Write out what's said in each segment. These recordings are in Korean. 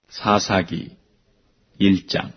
사사기 1장.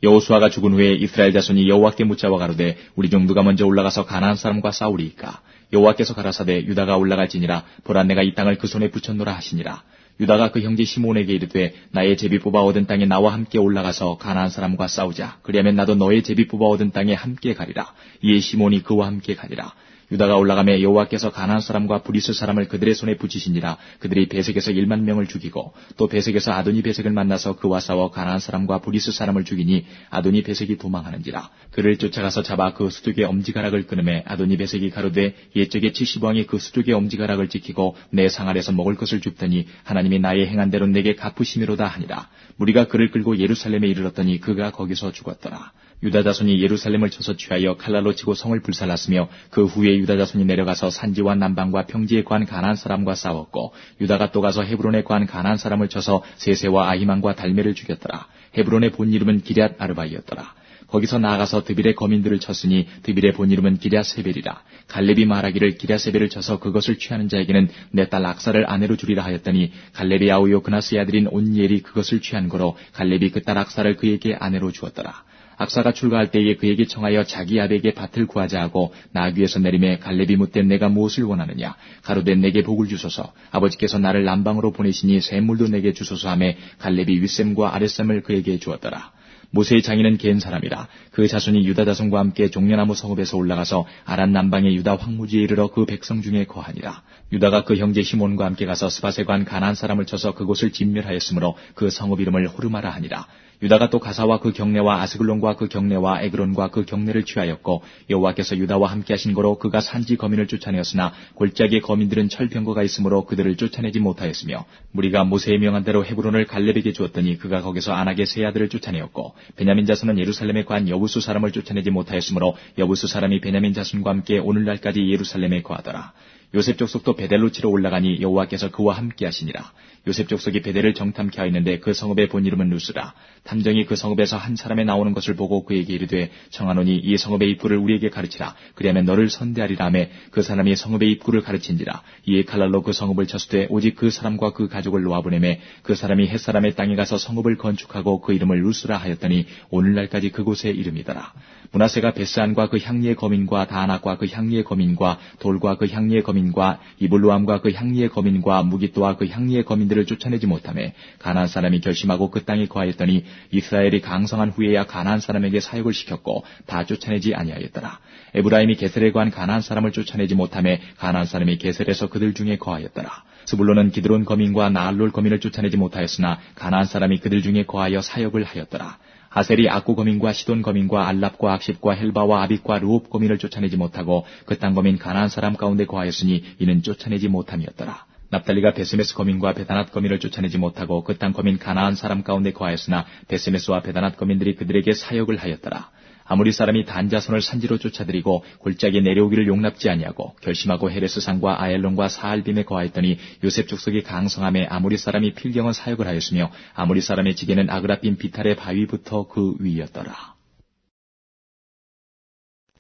여호수아가 죽은 후에 이스라엘 자손이 여호와께 묻자와 가로되 우리 중 누가 먼저 올라가서 가나안 사람과 싸우리이까? 여호와께서 가라사대 유다가 올라갈지니라. 보라, 내가 이 땅을 그 손에 붙였노라 하시니라. 유다가 그 형제 시몬에게 이르되 나의 제비 뽑아 얻은 땅에 나와 함께 올라가서 가나안 사람과 싸우자. 그리하면 나도 너의 제비 뽑아 얻은 땅에 함께 가리라. 이에 시몬이 그와 함께 가니라. 유다가 올라가매 여호와께서 가나안 사람과 브리스 사람을 그들의 손에 붙이시니라. 그들이 베색에서 1만 명을 죽이고 또 베색에서 아도니 베색을 만나서 그와 싸워 가나안 사람과 브리스 사람을 죽이니 아도니 베색이 도망하는지라. 그를 쫓아가서 잡아 그 수족의 엄지가락을 끊음에 아도니 베색이 가로되 옛적에 70왕이 그 수족의 엄지가락을 지키고 내 상알에서 먹을 것을 줍더니 하나님이 나의 행한 대로 내게 갚으시미로다 하니라. 무리가 그를 끌고 예루살렘에 이르렀더니 그가 거기서 죽었더라. 유다 자손이 예루살렘을 쳐서 취하여 칼날로 치고 성을 불살랐으며 그 후에 유다 자손이 내려가서 산지와 남방과 평지에 거한 가나안 사람과 싸웠고 유다가 또 가서 헤브론에 거한 가나안 사람을 쳐서 세세와 아히만과 달메를 죽였더라. 헤브론의 본 이름은 기럇 아르바이었더라. 거기서 나아가서 드빌의 거민들을 쳤으니 드빌의 본 이름은 기럇세벨이라. 갈렙이 말하기를 기럇세벨을 쳐서 그것을 취하는 자에게는 내 딸 악사를 아내로 주리라 하였더니 갈렙의 아우요 그나스의 아들인 온니엘이 그것을 취한 거로 갈렙이 그 딸 악사를 그에게 아내로 주었더라. 악사가 출가할 때에 그에게 청하여 자기 아비에게 밭을 구하자 하고 나귀에서 내림에 갈렙이 묻되 내가 무엇을 원하느냐? 가로되 내게 복을 주소서. 아버지께서 나를 남방으로 보내시니 샘물도 내게 주소서 하매 갈렙이 윗샘과 아랫샘을 그에게 주었더라. 모세의 장인은 겐 사람이라. 그 자손이 유다 자손과 함께 종려나무 성읍에서 올라가서 아란 남방의 유다 황무지에 이르러 그 백성 중에 거하니라. 유다가 그 형제 시몬과 함께 가서 스밧에 관 가나안 사람을 쳐서 그곳을 진멸하였으므로 그 성읍 이름을 호르마라 하니라. 유다가 또 가사와 그 경내와 아스글론과 그 경내와 에그론과 그 경내를 취하였고 여호와께서 유다와 함께 하신 거로 그가 산지 거민을 쫓아내었으나 골짜기의 거민들은 철병거가 있으므로 그들을 쫓아내지 못하였으며 무리가 모세의 명한 대로 헤브론을 갈렙에게 주었더니 그가 거기서 아낙의 세 아들을 쫓아내었고 베냐민 자손은 예루살렘에 거한 여부수 사람을 쫓아내지 못하였으므로 여부수 사람이 베냐민 자손과 함께 오늘날까지 예루살렘에 거하더라. 요셉 족속도 베델로 치러 올라가니 여호와께서 그와 함께 하시니라. 요셉 족속이 베델을 정탐케 하였는데 그 성읍의 본 이름은 루스라. 탐정이 그 성읍에서 한 사람이 나오는 것을 보고 그에게 이르되 청하노니 이 성읍의 입구를 우리에게 가르치라. 그리하면 너를 선대하리라 하매 그 사람이 성읍의 입구를 가르친지라. 이에 칼날로 그 성읍을 쳤으되 오직 그 사람과 그 가족을 놓아보내매 그 사람이 헷사람의 땅에 가서 성읍을 건축하고 그 이름을 루스라 하였더니 오늘날까지 그곳의 이름이더라. 므낫세가 베스안과 그 향리의 거민과 다안악과 그 향리의 거민과 돌과 그 향리의 거민과 이블루암과 그 향리의 거민과 무깃도와 그 향리의 거민들을 쫓아내지 못하매 가나안 사람이 결심하고 그 땅에 거하였더니 이스라엘이 강성한 후에야 가나안 사람에게 사역을 시켰고 다 쫓아내지 아니하였더라. 에브라임이 게셀에 거한 가나안 사람을 쫓아내지 못하매 가나안 사람이 게셀에서 그들 중에 거하였더라. 스불론은 기드론 거민과 나알롤 거민을 쫓아내지 못하였으나 가나안 사람이 그들 중에 거하여 사역을 하였더라. 아셀이 악구 거민과 시돈 거민과 알랍과 악십과 헬바와 아빅과 르옵 거민을 쫓아내지 못하고 그 땅 거민 가나안 사람 가운데 거하였으니 이는 쫓아내지 못함이었더라. 납달리가 베세메스 거민과 베다낫 거민을 쫓아내지 못하고 그 땅 거민 가나안 사람 가운데 거하였으나 베세메스와 베다낫 거민들이 그들에게 사역을 하였더라. 아무리 사람이 단 자손을 산지로 쫓아들이고 골짜기에 내려오기를 용납지 아니하고 결심하고 헤레스산과 아엘론과 사알빔에 거하였더니 요셉 족속이 강성함에 아무리 사람이 필경은 사역을 하였으며 아무리 사람의 지게는 아그라빔 비탈의 바위부터 그 위였더라.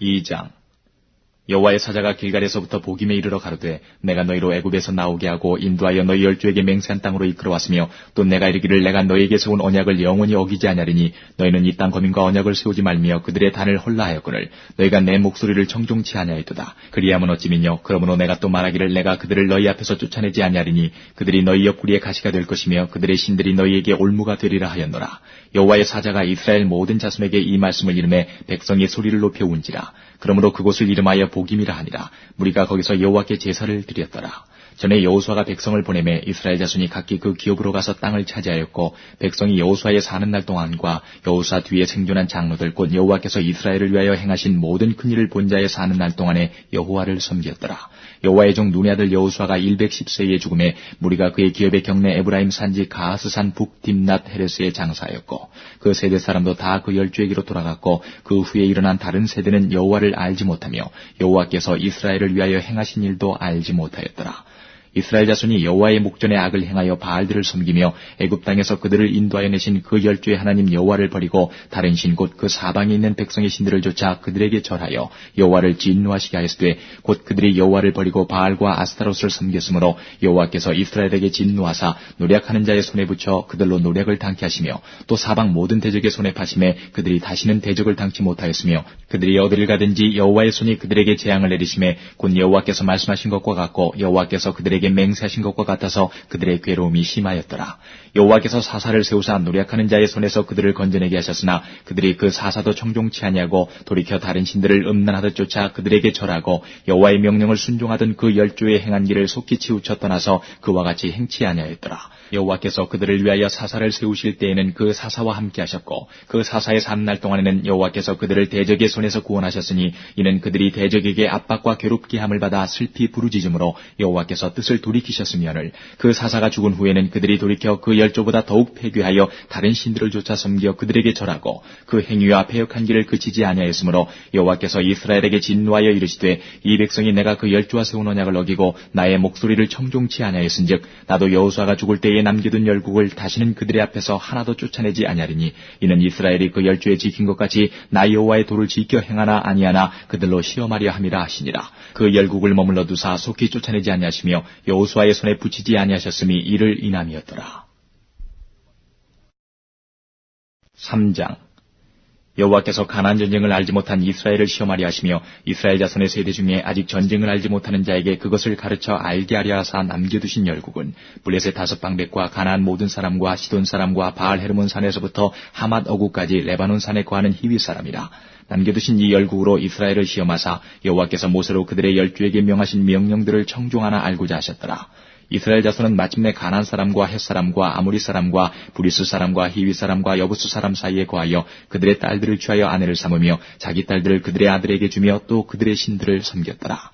2장. 여호와의 사자가 길갈에서부터 보김에 이르러 가로되 내가 너희로 애굽에서 나오게 하고 인도하여 너희 열조에게 맹세한 땅으로 이끌어왔으며 또 내가 이르기를 내가 너희에게 세운 언약을 영원히 어기지 아니하리니 너희는 이 땅 거민과 언약을 세우지 말며 그들의 단을 헐라 하였거늘 너희가 내 목소리를 청종치 아니하였도다. 그리하면 어찌미뇨. 그러므로 내가 또 말하기를 내가 그들을 너희 앞에서 쫓아내지 아니하리니 그들이 너희 옆구리에 가시가 될 것이며 그들의 신들이 너희에게 올무가 되리라 하였노라. 여호와의 사자가 이스라엘 모든 자손에게 이 말씀을 이름해 백성이 소리를 높여 운지라. 그러므로 그곳을 이름하여 보김이라 하니라. 무리가 거기서 여호와께 제사를 드렸더라. 전에 여호수아가 백성을 보내매 이스라엘 자손이 각기 그 기업으로 가서 땅을 차지하였고 백성이 여호수아의 사는 날 동안과 여호수아 뒤에 생존한 장로들 곧 여호와께서 이스라엘을 위하여 행하신 모든 큰 일을 본 자의 사는 날 동안에 여호와를 섬겼더라. 여호와의 종 눈의 아들 여호수아가 110세에 죽음에 무리가 그의 기업의 경내 에브라임 산지 가하스산 북 딥낫 헤레스에 장사하였고 그 세대 사람도 다 그 열조에게로 돌아갔고 그 후에 일어난 다른 세대는 여호와를 알지 못하며 여호와께서 이스라엘을 위하여 행하신 일도 알지 못하였더라. 이스라엘 자손이 여호와의 목전에 악을 행하여 바알들을 섬기며 애굽 땅에서 그들을 인도하여 내신 그 열조의 하나님 여호와를 버리고 다른 신 곧 그 사방에 있는 백성의 신들을 쫓아 그들에게 절하여 여호와를 진노하시게 하였으되 곧 그들이 여호와를 버리고 바알과 아스타롯을 섬겼으므로 여호와께서 이스라엘에게 진노하사 노략하는 자의 손에 붙여 그들로 노략을 당케 하시며 또 사방 모든 대적의 손에 파심에 그들이 다시는 대적을 당치 못하였으며 그들이 어디를 가든지 여호와의 손이 그들에게 재앙을 내리심에 곧 여호와께서 말씀하신 것과 같고 여호와께서 그들에게 맹세하신 것과 같아서 그들의 괴로움이 심하였더라. 여호와께서 사사를 세우사 노략하는 자의 손에서 그들을 건져내게 하셨으나 그들이 그 사사도 청종치 아니하고 돌이켜 다른 신들을 음란하듯 쫓아 그들에게 절하고 여호와의 명령을 순종하던 그 열조의 행한 길을 속히 치우쳐 떠나서 그와 같이 행치 아니하였더라. 여호와께서 그들을 위하여 사사를 세우실 때에는 그 사사와 함께 하셨고 그 사사의 3날 동안에는 여호와께서 그들을 대적의 손에서 구원하셨으니 이는 그들이 대적에게 압박과 괴롭게 함을 받아 슬피 부르짖음으로 여호와께서 뜻을 돌이키셨으며를 그 사사가 죽은 후에는 그들이 돌이켜 그 열조보다 더욱 패괴하여 다른 신들을 쫓아 섬겨 그들에게 절하고 그 행위와 패역한 길을 그치지 아니하였으므로 여호와께서 이스라엘에게 진노하여 이르시되 이 백성이 내가 그 열조와 세운 언약을 어기고 나의 목소리를 청종치 아니하였은즉 나도 여호수아가 죽을 때에 남겨둔 열국을 다시는 그들의 앞에서 하나도 쫓아내지 아니하리니 이는 이스라엘이 그 열조에 지킨 것 같이 나 여호와의 도를 지켜 행하나 아니하나 그들로 시험하려 함이라 하시니라. 그 열국을 머물러 두사 속히 쫓아내지 아니하시며 여호수아의 손에 붙이지 아니하셨음이 이를 인함이었더라. 3장 여호와께서 가나안 전쟁을 알지 못한 이스라엘을 시험하려 하시며 이스라엘 자손의 세대 중에 아직 전쟁을 알지 못하는 자에게 그것을 가르쳐 알게 하려 하사 남겨두신 열국은 블레셋 5방백과 가나안 모든 사람과 시돈 사람과 바알 헤르몬 산에서부터 하맛 어구까지 레바논 산에 거하는 히위 사람이라. 남겨두신 이 열국으로 이스라엘을 시험하사 여호와께서 모세로 그들의 열주에게 명하신 명령들을 청종하나 알고자 하셨더라. 이스라엘 자손은 마침내 가나안 사람과 헷 사람과 아모리 사람과 브리스 사람과 히위 사람과 여부스 사람 사이에 거하여 그들의 딸들을 취하여 아내를 삼으며 자기 딸들을 그들의 아들에게 주며 또 그들의 신들을 섬겼더라.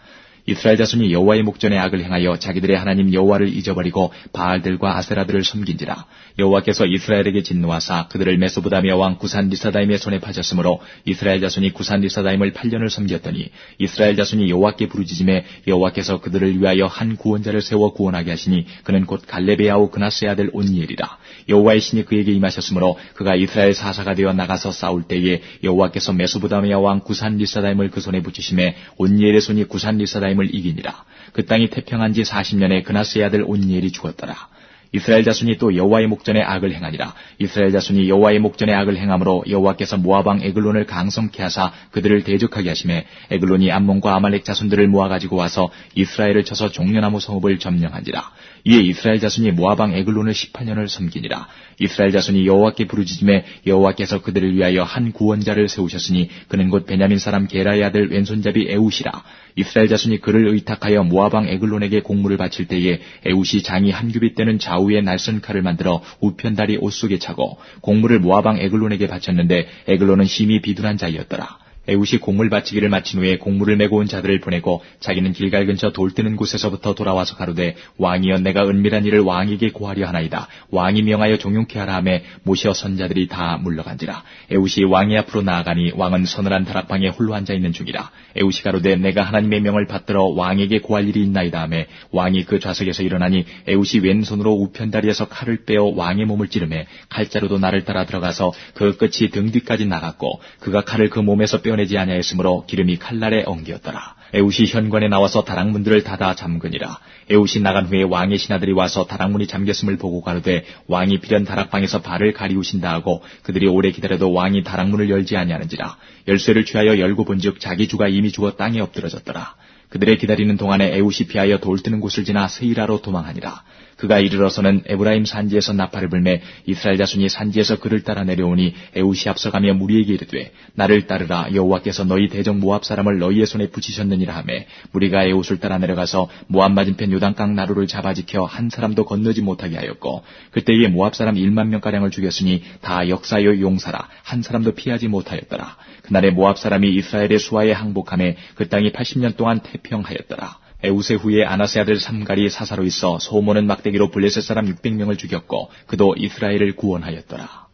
이스라엘 자손이 여호와의 목전에 악을 행하여 자기들의 하나님 여호와를 잊어버리고 바알들과 아세라들을 섬긴지라. 여호와께서 이스라엘에게 진노하사 그들을 메소보다미아 왕 구산 리사다임의 손에 파셨으므로 이스라엘 자손이 구산 리사다임을 8년을 섬겼더니 이스라엘 자손이 여호와께 부르짖음에 여호와께서 그들을 위하여 한 구원자를 세워 구원하게 하시니 그는 곧 갈렙의 아우 그나스의 아들 온니엘이라. 여호와의 신이 그에게 임하셨으므로 그가 이스라엘 사사가 되어 나가서 싸울 때에 여호와께서 메소보다미아 왕 구산 리사다임을 그 손에 붙이심에 온니엘의 손이 구산 리사다임을 이기니라. 그 땅이 태평한 지 40년에 그나스의 아들 온니엘이 죽었더라. 이스라엘 자손이 또 여호와의 목전에 악을 행하니라. 이스라엘 자손이 여호와의 목전에 악을 행함으로 여호와께서 모압 왕 에글론을 강성케 하사 그들을 대적하게 하시매 에글론이 암몬과 아말렉 자손들을 모아가지고 와서 이스라엘을 쳐서 종려나무 성읍을 점령한지라. 이에 이스라엘 자손이 모압 왕 에글론을 18년을 섬기니라. 이스라엘 자손이 여호와께 부르짖음에 여호와께서 그들을 위하여 한 구원자를 세우셨으니 그는 곧 베냐민 사람 게라의 아들 왼손잡이 에웃이라. 이스라엘 자손이 그를 의탁하여 모압 왕 에글론에게 공물을 바칠 때에 에웃이 장이 한 규빗 되는 좌우에 날선 칼을 만들어 우편다리 옷 속에 차고 공물을 모압 왕 에글론에게 바쳤는데 에글론은 심히 비둔한 자이었더라. 에웃이 공물 바치기를 마친 후에 공물을 메고 온 자들을 보내고 자기는 길갈 근처 돌 뜨는 곳에서부터 돌아와서 가로되 왕이여 내가 은밀한 일을 왕에게 고하려 하나이다. 왕이 명하여 종용케 하라 하매 모시어 선자들이 다 물러간지라. 에웃이 왕의 앞으로 나아가니 왕은 서늘한 다락방에 홀로 앉아있는 중이라. 에웃이 가로되 내가 하나님의 명을 받들어 왕에게 고할 일이 있나이다 하매 왕이 그 좌석에서 일어나니 에웃이 왼손으로 우편다리에서 칼을 빼어 왕의 몸을 찌르매 칼자루도 나를 따라 들어가서 그 끝이 등 뒤까지 나갔고 그가 칼을 그 몸에서 빼어내지 아니하였으므로 기름이 칼날에 엉겼더라. 에웃이 현관에 나와서 다락문들을 닫아 잠그니라. 에웃이 나간 후에 왕의 신하들이 와서 다락문이 잠겼음을 보고 가로되 왕이 필연 다락방에서 발을 가리우신다 하고 그들이 오래 기다려도 왕이 다락문을 열지 아니하는지라. 열쇠를 취하여 열고 본즉 자기 주가 이미 죽어 땅에 엎드러졌더라. 그들의 기다리는 동안에 에웃이 피하여 돌 뜨는 곳을 지나 세이라로 도망하니라. 그가 이르러서는 에브라임 산지에서 나팔을 불매 이스라엘 자손이 산지에서 그를 따라 내려오니 에웃이 앞서가며 무리에게 이르되 나를 따르라. 여호와께서 너희 대적 모압 사람을 너희의 손에 붙이셨느니라 하매 무리가 에웃을 따라 내려가서 모압 맞은편 요단강 나루를 잡아 지켜 한 사람도 건너지 못하게 하였고 그때에 모압 사람 1만 명가량을 죽였으니 다 역사요 용사라. 한 사람도 피하지 못하였더라. 그날에 모압 사람이 이스라엘의 수하에 항복하매 그 땅이 80년 동안 태평하였더라. 에웃의 후에 아나세 아들 삼갈이 사사로 있어 소모는 막대기로 블레셋 사람 600명을 죽였고 그도 이스라엘을 구원하였더라.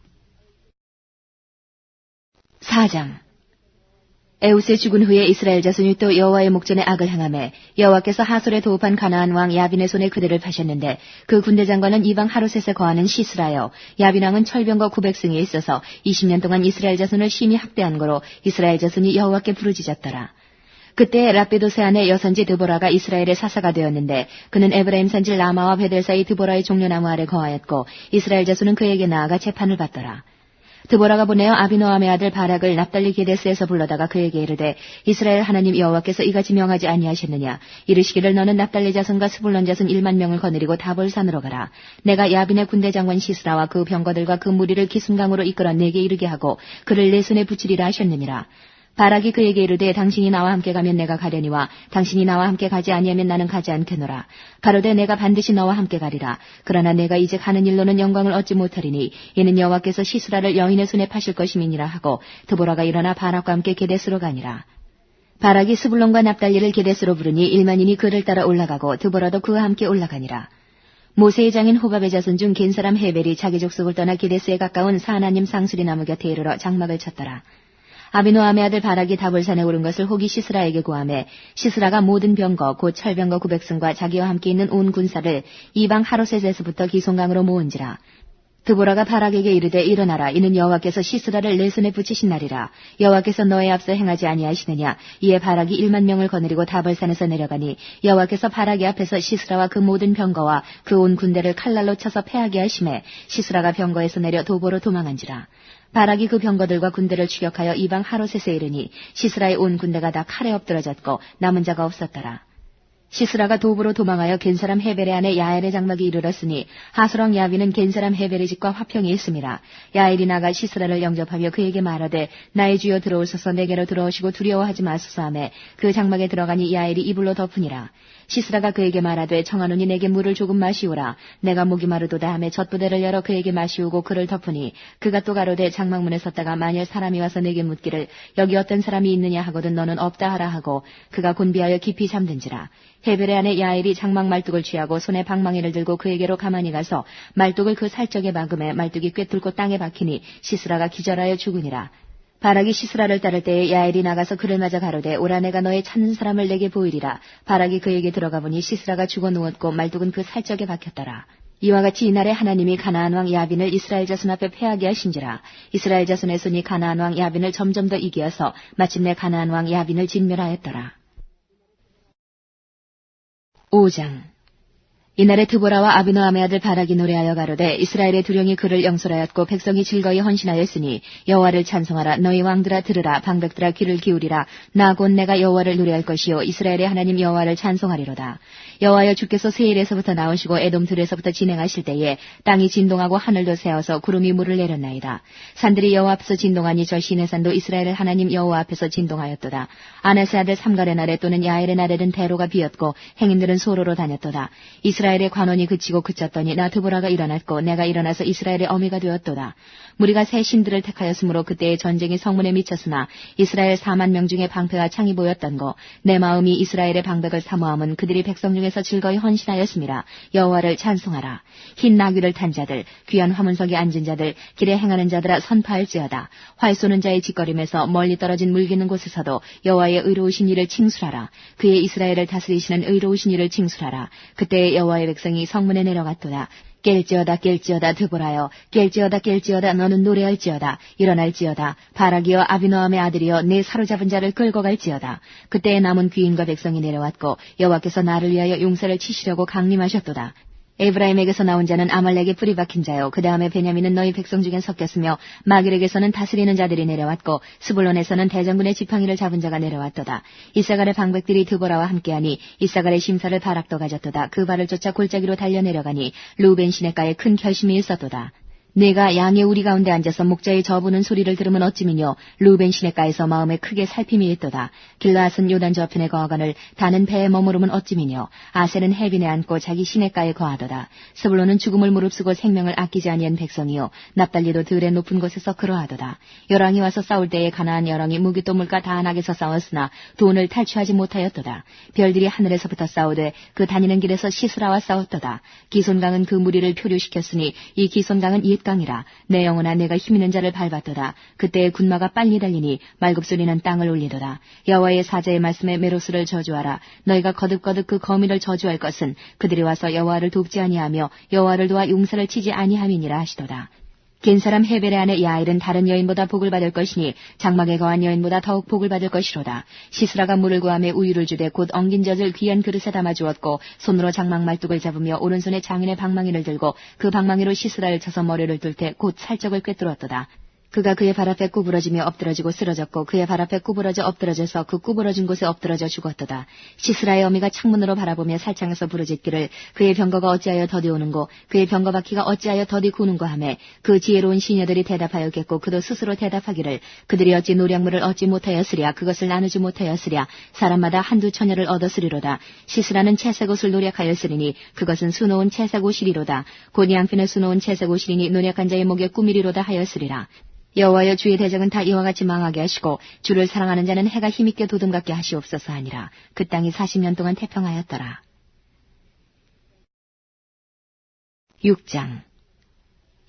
4장 에웃의 죽은 후에 이스라엘 자손이 또 여호와의 목전에 악을 행하매 여호와께서 하솔에 도읍한 가나안 왕 야빈의 손에 그들을 파셨는데 그 군대 장관은 이방 하루셋에 거하는 시스라요. 야빈 왕은 철병거 900승에 있어서 20년 동안 이스라엘 자손을 심히 학대한 거로 이스라엘 자손이 여호와께 부르짖었더라. 그때 라베도세 안에 여선지 드보라가 이스라엘의 사사가 되었는데 그는 에브라임 산지 라마와 베델 사이 드보라의 종려나무 아래 거하였고 이스라엘 자손은 그에게 나아가 재판을 받더라. 드보라가 보내어 아비노함의 아들 바락을 납달리 게데스에서 불러다가 그에게 이르되 이스라엘 하나님 여호와께서 이같이 명하지 아니하셨느냐. 이르시기를 너는 납달리 자손과 스불론 자손 1만 명을 거느리고 다볼산으로 가라. 내가 야빈의 군대 장관 시스라와 그 병거들과 그 무리를 기순강으로 이끌어 내게 이르게 하고 그를 내 손에 붙이리라 하셨느니라. 바락이 그에게 이르되 당신이 나와 함께 가면 내가 가려니와 당신이 나와 함께 가지 아니하면 나는 가지 않겠노라. 가로되 내가 반드시 너와 함께 가리라. 그러나 내가 이제 가는 일로는 영광을 얻지 못하리니 이는 여호와께서 시스라를 여인의 손에 파실 것임이니라 하고 드보라가 일어나 바락과 함께 게데스로 가니라. 바락이 스불론과 납달리를 게데스로 부르니 1만인이 그를 따라 올라가고 드보라도 그와 함께 올라가니라. 모세의 장인 호밥의 자손 중 겐 사람 헤벨이 자기 족속을 떠나 게데스에 가까운 사하나님 상수리 나무 곁에 이르러 장막을 쳤더라. 아비노함의 아들 바락이 다볼산에 오른 것을 혹이 시스라에게 고하매 시스라가 모든 병거 곧 철병거 900승과 자기와 함께 있는 온 군사를 이방 하로셋에서부터 기송강으로 모은지라. 드보라가 바락에게 이르되 일어나라. 이는 여호와께서 시스라를 내 손에 붙이신 날이라. 여호와께서 너의 앞서 행하지 아니하시느냐. 이에 바락이 1만 명을 거느리고 다볼산에서 내려가니 여호와께서 바락이 앞에서 시스라와 그 모든 병거와 그 온 군대를 칼날로 쳐서 패하게 하심에 시스라가 병거에서 내려 도보로 도망한지라. 바락이 그 병거들과 군대를 추격하여 이방 하로셋에 이르니 시스라의 온 군대가 다 칼에 엎드러졌고 남은 자가 없었더라. 시스라가 도보로 도망하여 겐사람 헤벨의 아내 야엘의 장막에 이르렀으니 하스랑 야빈은 겐사람 헤벨의 집과 화평이 있음이라. 야엘이 나가 시스라를 영접하며 그에게 말하되 나의 주여 들어오소서 내게로 들어오시고 두려워하지 마소서 하매 그 장막에 들어가니 야엘이 이불로 덮으니라. 시스라가 그에게 말하되 청하노니 내게 물을 조금 마시오라. 내가 목이 마르도다 하매 젖부대를 열어 그에게 마시우고 그를 덮으니 그가 또 가로되 장막문에 섰다가 만일 사람이 와서 내게 묻기를 여기 어떤 사람이 있느냐 하거든 너는 없다 하라 하고 그가 곤비하여 깊이 잠든지라. 헤벨의 아내 야엘이 장막 말뚝을 취하고 손에 방망이를 들고 그에게로 가만히 가서 말뚝을 그 살적에 박음에 말뚝이 꿰뚫고 땅에 박히니 시스라가 기절하여 죽으니라. 바락이 시스라를 따를 때에 야엘이 나가서 그를 맞아 가로되 오라 내가 너의 찾는 사람을 내게 보이리라. 바락이 그에게 들어가 보니 시스라가 죽어 누웠고 말뚝은 그 살적에 박혔더라. 이와 같이 이날에 하나님이 가나안 왕 야빈을 이스라엘 자손 앞에 패하게 하신지라. 이스라엘 자손의 손이 가나안 왕 야빈을 점점 더 이기어서 마침내 가나안 왕 야빈을 진멸하였더라. 5장. 이날에 드보라와 아비노함의 아들 바락이 노래하여 가로되 이스라엘의 두령이 그를 영설하였고 백성이 즐거이 헌신하였으니 여호와를 찬송하라. 너희 왕들아 들으라. 방백들아 귀를 기울이라. 나 곧 내가 여호와를 노래할 것이요 이스라엘의 하나님 여호와를 찬송하리로다. 여호와여 주께서 세일에서부터 나오시고 에돔 들에서부터 진행하실 때에 땅이 진동하고 하늘도 새어서 구름이 물을 내렸나이다. 산들이 여호와 앞에서 진동하니 저 시내산도 이스라엘의 하나님 여호와 앞에서 진동하였도다. 아나스의 아들 삼갈의 날에 또는 야엘의 날에는 대로가 비었고 행인들은 소로로 다녔도다. 이스라엘의 관원이 그치고 그쳤더니 나 드보라가 일어났고 내가 일어나서 이스라엘의 어미가 되었도다. 무리가 새 신들을 택하였으므로 그때의 전쟁이 성문에 미쳤으나 이스라엘 4만 명 중에 방패와 창이 보였던 거 내 마음이 이스라엘의 방백을 사모함은 그들이 백성 중에서 즐거이 헌신하였음이라. 여호와를 찬송하라. 흰 나귀를 탄 자들 귀한 화문석에 앉은 자들 길에 행하는 자들아 선파할지어다. 활 쏘는 자의 짓거림에서 멀리 떨어진 물기는 곳에서도 여호와의 의로우신 이를 칭술하라. 그의 이스라엘을 다스리시는 의로우신 이를 칭술하라. 그때 여호와의 백성이 성문에 내려갔도다. 깰지어다 드보라여 깰지어다 너는 노래할지어다. 일어날지어다. 바락이여 아비노함의 아들이여 내 사로잡은 자를 끌고 갈지어다. 그때에 남은 귀인과 백성이 내려왔고 여호와께서 나를 위하여 용사를 치시려고 강림하셨도다. 에브라임에게서 나온 자는 아말렉의 뿌리 박힌 자요. 그 다음에 베냐민은 너희 백성 중에 섞였으며 마길에게서는 다스리는 자들이 내려왔고 스불론에서는 대장군의 지팡이를 잡은 자가 내려왔도다. 이사갈의 방백들이 드보라와 함께하니 이사갈의 심사를 바락도 가졌도다. 그 발을 쫓아 골짜기로 달려 내려가니 루벤 시내가에 큰 결심이 있었도다. 내가 양의 우리 가운데 앉아서 목자의 저부는 소리를 들으면 어찌미뇨. 루벤 시내가에서 마음에 크게 살핌이 있도다. 길라앗은 요단 저편에 거하거늘 다는 배에 머무르면 어찌미뇨. 아셀은 해빈에 앉고 자기 시내가에 거하도다. 스불론은 죽음을 무릅쓰고 생명을 아끼지 아니한 백성이요 납달리도 들의 높은 곳에서 그러하도다. 열왕이 와서 싸울 때에 가나안 열왕이 무기또물과 다한악에서 싸웠으나 돈을 탈취하지 못하였도다. 별들이 하늘에서부터 싸우되 그 다니는 길에서 시스라와 싸웠도다. 기손강은 그 무리를 표류시켰으니 이 기손강은 옛 막강이라. 내 영혼아 내가 힘있는 자를 밟았도다. 그때의 군마가 빨리 달리니 말굽소리는 땅을 울리도다. 여호와의 사자의 말씀에 메로스를 저주하라. 너희가 거듭거듭 그 거미를 저주할 것은 그들이 와서 여호와를 돕지 아니하며 여호와를 도와 용사를 치지 아니함이니라 하시도다. 겐 사람 헤벨의 아내 야일은 다른 여인보다 복을 받을 것이니 장막에 거한 여인보다 더욱 복을 받을 것이로다. 시스라가 물을 구하며 우유를 주되 곧 엉긴 젖을 귀한 그릇에 담아 주었고 손으로 장막 말뚝을 잡으며 오른손에 장인의 방망이를 들고 그 방망이로 시스라를 쳐서 머리를 뚫 때 곧 살적을 꿰뚫었도다. 그가 그의 발 앞에 구부러지며 엎드러지고 쓰러졌고 그의 발 앞에 구부러져 엎드러져서 그 구부러진 곳에 엎드러져 죽었도다. 시스라의 어미가 창문으로 바라보며 살창에서 부르짖기를 그의 병거가 어찌하여 더디 오는고 그의 병거 바퀴가 어찌하여 더디 구는고 하며 그 지혜로운 시녀들이 대답하였겠고 그도 스스로 대답하기를 그들이 어찌 노량물을 얻지 못하였으랴 그것을 나누지 못하였으랴 사람마다 한두 처녀를 얻었으리로다. 시스라는 채색 옷을 노력하였으리니 그것은 수놓은 채색 옷이리로다. 곧 양핀을 수놓은 채색 옷이리니 노력한 자의 목에 꾸미리로다 하였으리라. 여호와여 주의 대적은 다 이와 같이 망하게 하시고 주를 사랑하는 자는 해가 힘있게 도둠같게 하시옵소서 하니라. 그 땅이 40년 동안 태평하였더라. 6장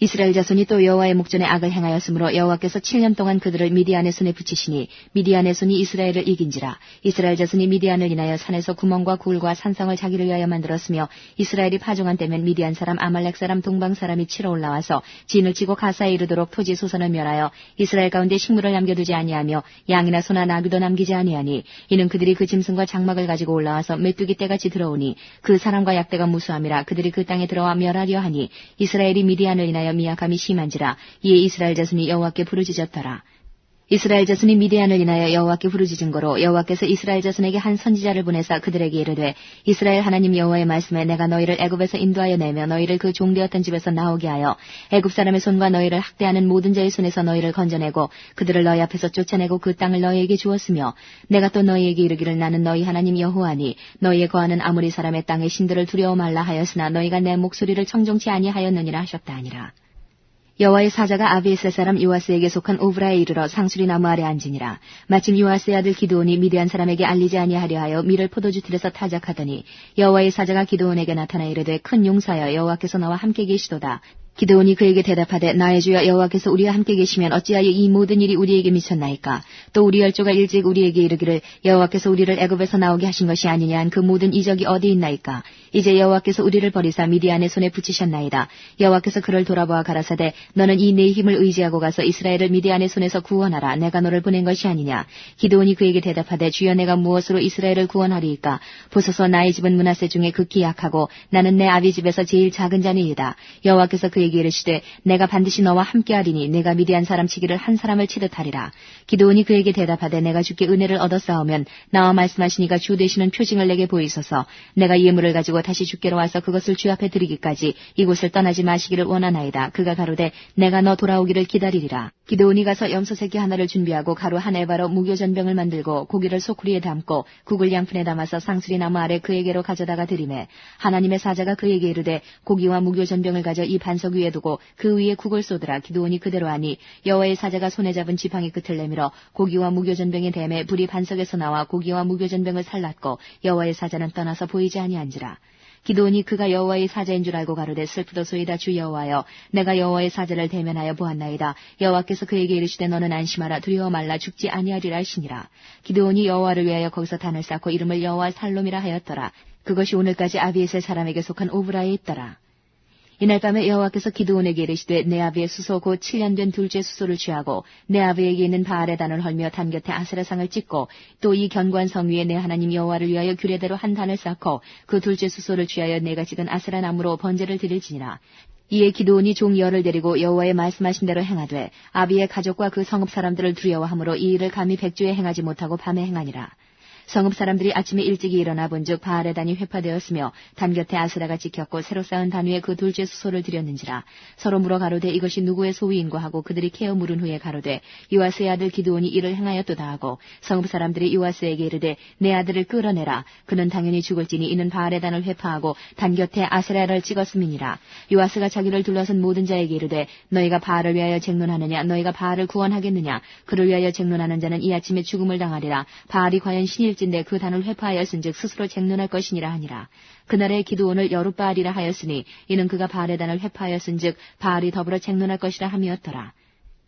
이스라엘 자손이 또 여호와의 목전에 악을 행하였으므로 여호와께서 7년 동안 그들을 미디안의 손에 붙이시니 미디안의 손이 이스라엘을 이긴지라. 이스라엘 자손이 미디안을 인하여 산에서 구멍과 굴과 산성을 자기를 위하여 만들었으며 이스라엘이 파종한 때면 미디안 사람 아말렉 사람 동방 사람이 치러 올라와서 진을 치고 가사에 이르도록 토지 소선을 멸하여 이스라엘 가운데 식물을 남겨두지 아니하며 양이나 소나 나귀도 남기지 아니하니 이는 그들이 그 짐승과 장막을 가지고 올라와서 메뚜기 떼같이 들어오니 그 사람과 약대가 무수함이라. 그들이 그 땅에 들어와 멸하려 하니 이스라엘이 미디안을 인하여 미약함이 심한지라. 이에 이스라엘 자손이 여호와께 부르짖었더라. 이스라엘 자손이 미디안을 인하여 여호와께 부르짖은 거로 여호와께서 이스라엘 자손에게 한 선지자를 보내사 그들에게 이르되 이스라엘 하나님 여호와의 말씀에 내가 너희를 애굽에서 인도하여 내며 너희를 그 종되었던 집에서 나오게 하여 애굽 사람의 손과 너희를 학대하는 모든 자의 손에서 너희를 건져내고 그들을 너희 앞에서 쫓아내고 그 땅을 너희에게 주었으며 내가 또 너희에게 이르기를 나는 너희 하나님 여호와니 너희의 거하는 아모리 사람의 땅의 신들을 두려워 말라 하였으나 너희가 내 목소리를 청종치 아니하였느니라 하셨다 하니라. 여호와의 사자가 아비에셀 사람 요아스에게 속한 오브라에 이르러 상수리 나무 아래 앉으니라. 마침 요아스의 아들 기드온이 미디안 사람에게 알리지 아니하려 하여 밀을 포도주 틀에서 타작하더니 여호와의 사자가 기드온에게 나타나 이르되 큰 용사여 여호와께서 너와 함께 계시도다. 기드온이 그에게 대답하되 나의 주여 여호와께서 우리와 함께 계시면 어찌하여 이 모든 일이 우리에게 미쳤나이까. 또 우리 열조가 일찍 우리에게 이르기를 여호와께서 우리를 애굽에서 나오게 하신 것이 아니냐 한 그 모든 이적이 어디 있나이까. 이제 여호와께서 우리를 버리사 미디안의 손에 붙이셨나이다. 여호와께서 그를 돌아보아 가라사대 너는 이 내 힘을 의지하고 가서 이스라엘을 미디안의 손에서 구원하라. 내가 너를 보낸 것이 아니냐. 기드온이 그에게 대답하되 주여 내가 무엇으로 이스라엘을 구원하리이까. 보소서 나의 집은 므낫세 중에 극히 약하고 나는 내 아비 집에서 제일 작은 자니이다. 여호와께서 그에게 이르시되 내가 반드시 너와 함께하리니 내가 미디안 사람 치기를 한 사람을 치듯 하리라. 기드온이 그에게 대답하되 내가 주께 은혜를 얻었사오면 나와 말씀하시니가 주 되시는 표징을 내게 보이소서. 내가 예물을 가지고 다시 주께로 와서 그것을 주 앞에 드리기까지 이곳을 떠나지 마시기를 원하나이다. 그가 가로되 내가 너 돌아오기를 기다리리라. 기드온이 가서 염소 새끼 하나를 준비하고 가루 한 에바로 무교전병을 만들고 고기를 소쿠리에 담고 국을 양푼에 담아서 상수리 나무 아래 그에게로 가져다가 드리매 하나님의 사자가 그에게 이르되 고기와 무교전병을 가져 이 반석 위에 두고 그 위에 국을 쏟으라. 기드온이 그대로 하니 여호와의 사자가 손에 잡은 지팡이 끝을 내밀어 고기와 무교전병의 댐에 불이 반석에서 나와 고기와 무교전병을 살랐고 여호와의 사자는 떠나서 보이지 아니한지라. 기드온이 그가 여호와의 사자인 줄 알고 가로되 슬프도소이다. 주 여호와여 내가 여호와의 사자를 대면하여 보았나이다. 여호와께서 그에게 이르시되 너는 안심하라. 두려워 말라. 죽지 아니하리라 하시니라. 기드온이 여호와를 위하여 거기서 단을 쌓고 이름을 여호와 살롬이라 하였더라. 그것이 오늘까지 아비에셀 사람에게 속한 오브라에 있더라. 이날 밤에 여호와께서 기드온에게 이르시되 내 아비의 수소 곧 7년 된 둘째 수소를 취하고 내 아비에게 있는 바알의 단을 헐며 단 곁에 아세라상을 찍고 또 이 견고한 성 위에 내 하나님 여호와를 위하여 규례대로 한 단을 쌓고 그 둘째 수소를 취하여 내가 찍은 아세라 나무로 번제를 드릴지니라. 이에 기드온이 종 열을 데리고 여호와의 말씀하신 대로 행하되 아비의 가족과 그 성읍 사람들을 두려워하므로 이 일을 감히 백주에 행하지 못하고 밤에 행하니라. 성읍 사람들이 아침에 일찍이 일어나 본즉 바알의 단이 회파되었으며 단 곁에 아스라가 찍혔고 새로 쌓은 단 위에 그 둘째 수소를 드렸는지라. 서로 물어 가로되 이것이 누구의 소위인고 하고 그들이 캐어 물은 후에 가로되 요아스의 아들 기드온이 이를 행하였도다 하고 성읍 사람들이 요아스에게 이르되 내 아들을 끌어내라. 그는 당연히 죽을지니 이는 바알의 단을 회파하고 단 곁에 아세라를 찍었음이니라. 요아스가 자기를 둘러선 모든 자에게 이르되 너희가 바알을 위하여 쟁론하느냐. 너희가 바알을 구원하겠느냐. 그를 위하여 쟁론하는 자는 이 아침에 죽음을 당하리라. 바알이 과연 신일 할진대 그 단을 회파하였은즉 스스로 쟁론할 것이니라 하니라. 그날에 기드온을 여룻바알이라 하였으니 이는 그가 바알의 단을 회파하였은즉 바알이 더불어 쟁론할 것이라 함이었더라.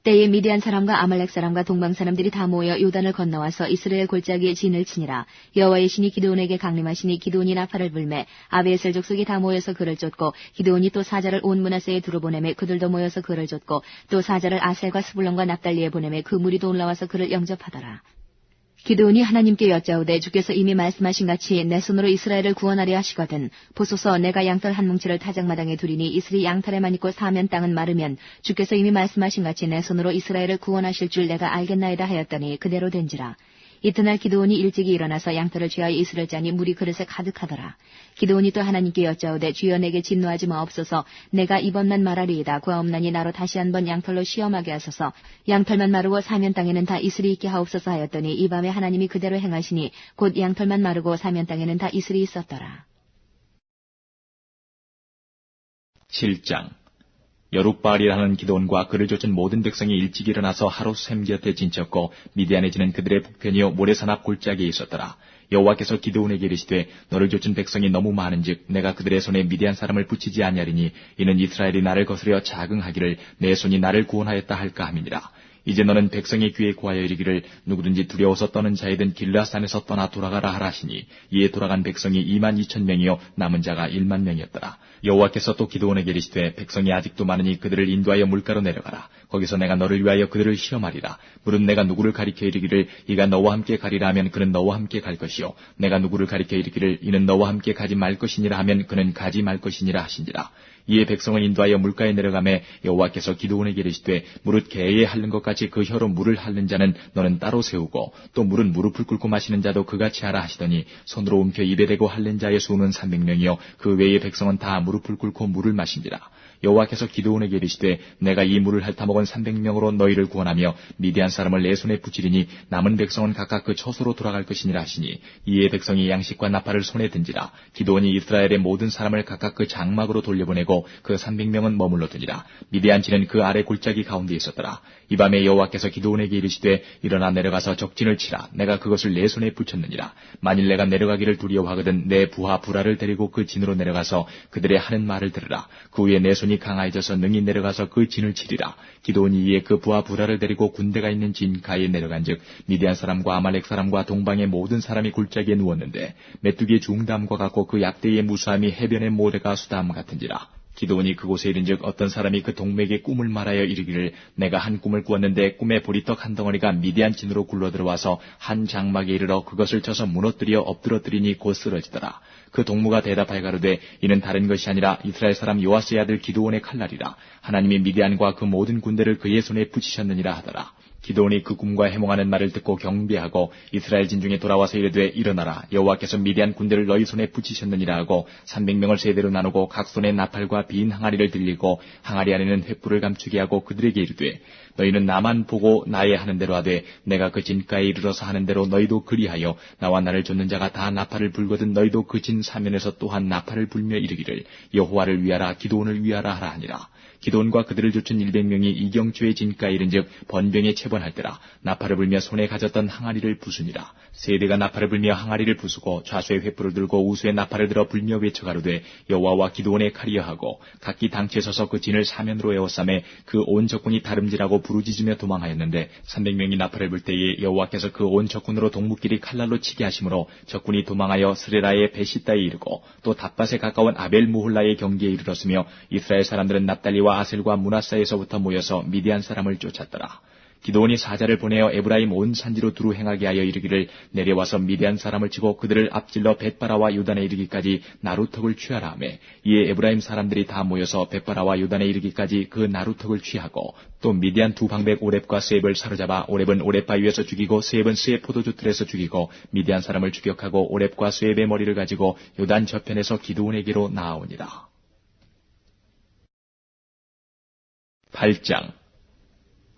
때에 미디안 사람과 아말렉 사람과 동방 사람들이 다 모여 요단을 건너와서 이스라엘 골짜기에 진을 치니라. 여호와의 신이 기드온에게 강림하시니 기드온이 나팔을 불매 아비에셀 족속이 다 모여서 그를 쫓고 기드온이 또 사자를 온 므낫세에 두루 보내매 그들도 모여서 그를 쫓고 또 사자를 아셀과 스불론과 납달리에 보내매 그 무리도 올라와서 그를 영접하더라. 기드온이 하나님께 여짜오되 주께서 이미 말씀하신 같이 내 손으로 이스라엘을 구원하려 하시거든 보소서 내가 양털 한 뭉치를 타작마당에 두리니 이슬이 양털에만 있고 사면 땅은 마르면 주께서 이미 말씀하신 같이 내 손으로 이스라엘을 구원하실 줄 내가 알겠나이다 하였더니 그대로 된지라. 이튿날 기드온이 일찍이 일어나서 양털을 취하여 이슬을 짜니 물이 그릇에 가득하더라. 기드온이 또 하나님께 여짜오되 주여 내게 진노하지 마옵소서. 내가 이번만 말하리이다. 구하옵나니 나로 다시 한번 양털로 시험하게 하소서. 양털만 마르고 사면 땅에는 다 이슬이 있게 하옵소서 하였더니 이 밤에 하나님이 그대로 행하시니 곧 양털만 마르고 사면 땅에는 다 이슬이 있었더라. 7장 여룻바알이라는 기드온과 그를 쫓은 모든 백성이 일찍 일어나서 하루 샘 곁에 진쳤고 미디안에 지는 그들의 북편이요 모래산 앞 골짜기에 있었더라. 여호와께서 기드온에게 이르시되 너를 쫓은 백성이 너무 많은즉 내가 그들의 손에 미디안 사람을 붙이지 아니하리니 이는 이스라엘이 나를 거스려 자긍하기를 내 손이 나를 구원하였다 할까 함이니라. 이제 너는 백성의 귀에 구하여 이르기를 누구든지 두려워서 떠는 자이든 길라산에서 떠나 돌아가라 하라 하시니 이에 돌아간 백성이 22,000명이요 남은 자가 10,000명이었더라. 여호와께서 또 기드온에게 이르시되 백성이 아직도 많으니 그들을 인도하여 물가로 내려가라. 거기서 내가 너를 위하여 그들을 시험하리라. 무릇 내가 누구를 가리켜 이르기를 이가 너와 함께 가리라 하면 그는 너와 함께 갈 것이요 내가 누구를 가리켜 이르기를 이는 너와 함께 가지 말 것이니라 하면 그는 가지 말 것이니라 하신지라. 이에 백성을 인도하여 물가에 내려가매 여호와께서 기드온에게 이르시되 무릇 개에 핥는 것 같이 그 혀로 물을 핥는 자는 너는 따로 세우고 또 물은 무릎을 꿇고 마시는 자도 그같이 하라 하시더니 손으로 움켜 입에 대고 핥는 자의 수는 300명이요 그 외의 백성은 다 무릎을 꿇고 물을 마신지라. 여호와께서 기드온에게 이르시되 내가 이 물을 핥아먹은 300명으로 너희를 구원하며 미디안 사람을 내 손에 붙이리니 남은 백성은 각각 그 처소로 돌아갈 것이니라 하시니 이에 백성이 양식과 나팔을 손에 든지라. 기드온이 이스라엘의 모든 사람을 각각 그 장막으로 돌려보내고 그 300명은 머물러 두니라. 미디안 진은 그 아래 골짜기 가운데 있었더라. 이 밤에 여호와께서 기드온에게 이르시되 일어나 내려가서 적진을 치라. 내가 그것을 내 손에 붙였느니라. 만일 내가 내려가기를 두려워하거든 내 부하 부라를 데리고 그 진으로 내려가서 그들의 하는 말을 들으라. 그 후에 내 손이 강하여져서 능히 내려가서 그 진을 치리라. 기드온이 이에 그 부하 부라를 데리고 군대가 있는 진 가에 내려간즉 미디안 사람과 아말렉 사람과 동방의 모든 사람이 골짜기에 누웠는데 메뚜기의 중담과 같고 그 약대의 무수함이 해변의 모래가 수담 같은지라. 기드온이 그곳에 이른즉 어떤 사람이 그 동맥에 꿈을 말하여 이르기를 내가 한 꿈을 꾸었는데 꿈에 보리떡 한 덩어리가 미디안 진으로 굴러들어와서 한 장막에 이르러 그것을 쳐서 무너뜨려 엎드러뜨리니 곧 쓰러지더라. 그 동무가 대답하여 가로되 이는 다른 것이 아니라 이스라엘 사람 요아스의 아들 기드온의 칼날이라. 하나님이 미디안과 그 모든 군대를 그의 손에 붙이셨느니라 하더라. 기드온이 그 꿈과 해몽하는 말을 듣고 경배하고 이스라엘 진중에 돌아와서 이르되 일어나라. 여호와께서 미디안 군대를 너희 손에 붙이셨느니라 하고 300명을 세대로 나누고 각 손에 나팔과 빈 항아리를 들리고 항아리 안에는 횃불을 감추게 하고 그들에게 이르되 너희는 나만 보고 나의 하는 대로 하되 내가 그 진가에 이르러서 하는 대로 너희도 그리하여 나와 나를 쫓는 자가 다 나팔을 불거든 너희도 그 진 사면에서 또한 나팔을 불며 이르기를 여호와를 위하라 기드온을 위하라 하라 하니라. 기드온과 그들을 쫓은 100명이 이경주의 진가에 이른즉 번병에 체번할 때라. 나팔을 불며 손에 가졌던 항아리를 부수니라. 세대가 나팔을 불며 항아리를 부수고 좌수의 횃불을 들고 우수의 나팔을 들어 불며 외쳐가로되 여호와와 기드온의 칼이여 하고 각기 당치에 서서 그 진을 사면으로 에워싸매 그 온 적군이 다름질하고 부르짖으며 도망하였는데 300명이 나팔을 불 때에 여호와께서 그 온 적군으로 동무끼리 칼날로 치게 하심으로 적군이 도망하여 스레라의 베시다에 이르고 또 닷밭에 가까운 아벨 무홀라의 경계에 이르렀으며 이스라엘 사람들은 납달리와 아셀과 므낫사에서부터 모여서 미디안 사람을 쫓았더라. 기드온이 사자를 보내어 에브라임 온 산지로 두루 행하게 하여 이르기를 내려와서 미디안 사람을 치고 그들을 앞질러 벳바라와 요단에 이르기까지 나루턱을 취하라 하며 이에 에브라임 사람들이 다 모여서 벳바라와 요단에 이르기까지 그 나루턱을 취하고 또 미디안 두 방백 오렙과 스앱을 사로잡아 오렙은 오렙바위에서 죽이고 스앱은 스앱 포도주 틀에서 죽이고 미디안 사람을 추격하고 오렙과 스앱의 머리를 가지고 요단 저편에서 기드온에게로 나아오니라. 8장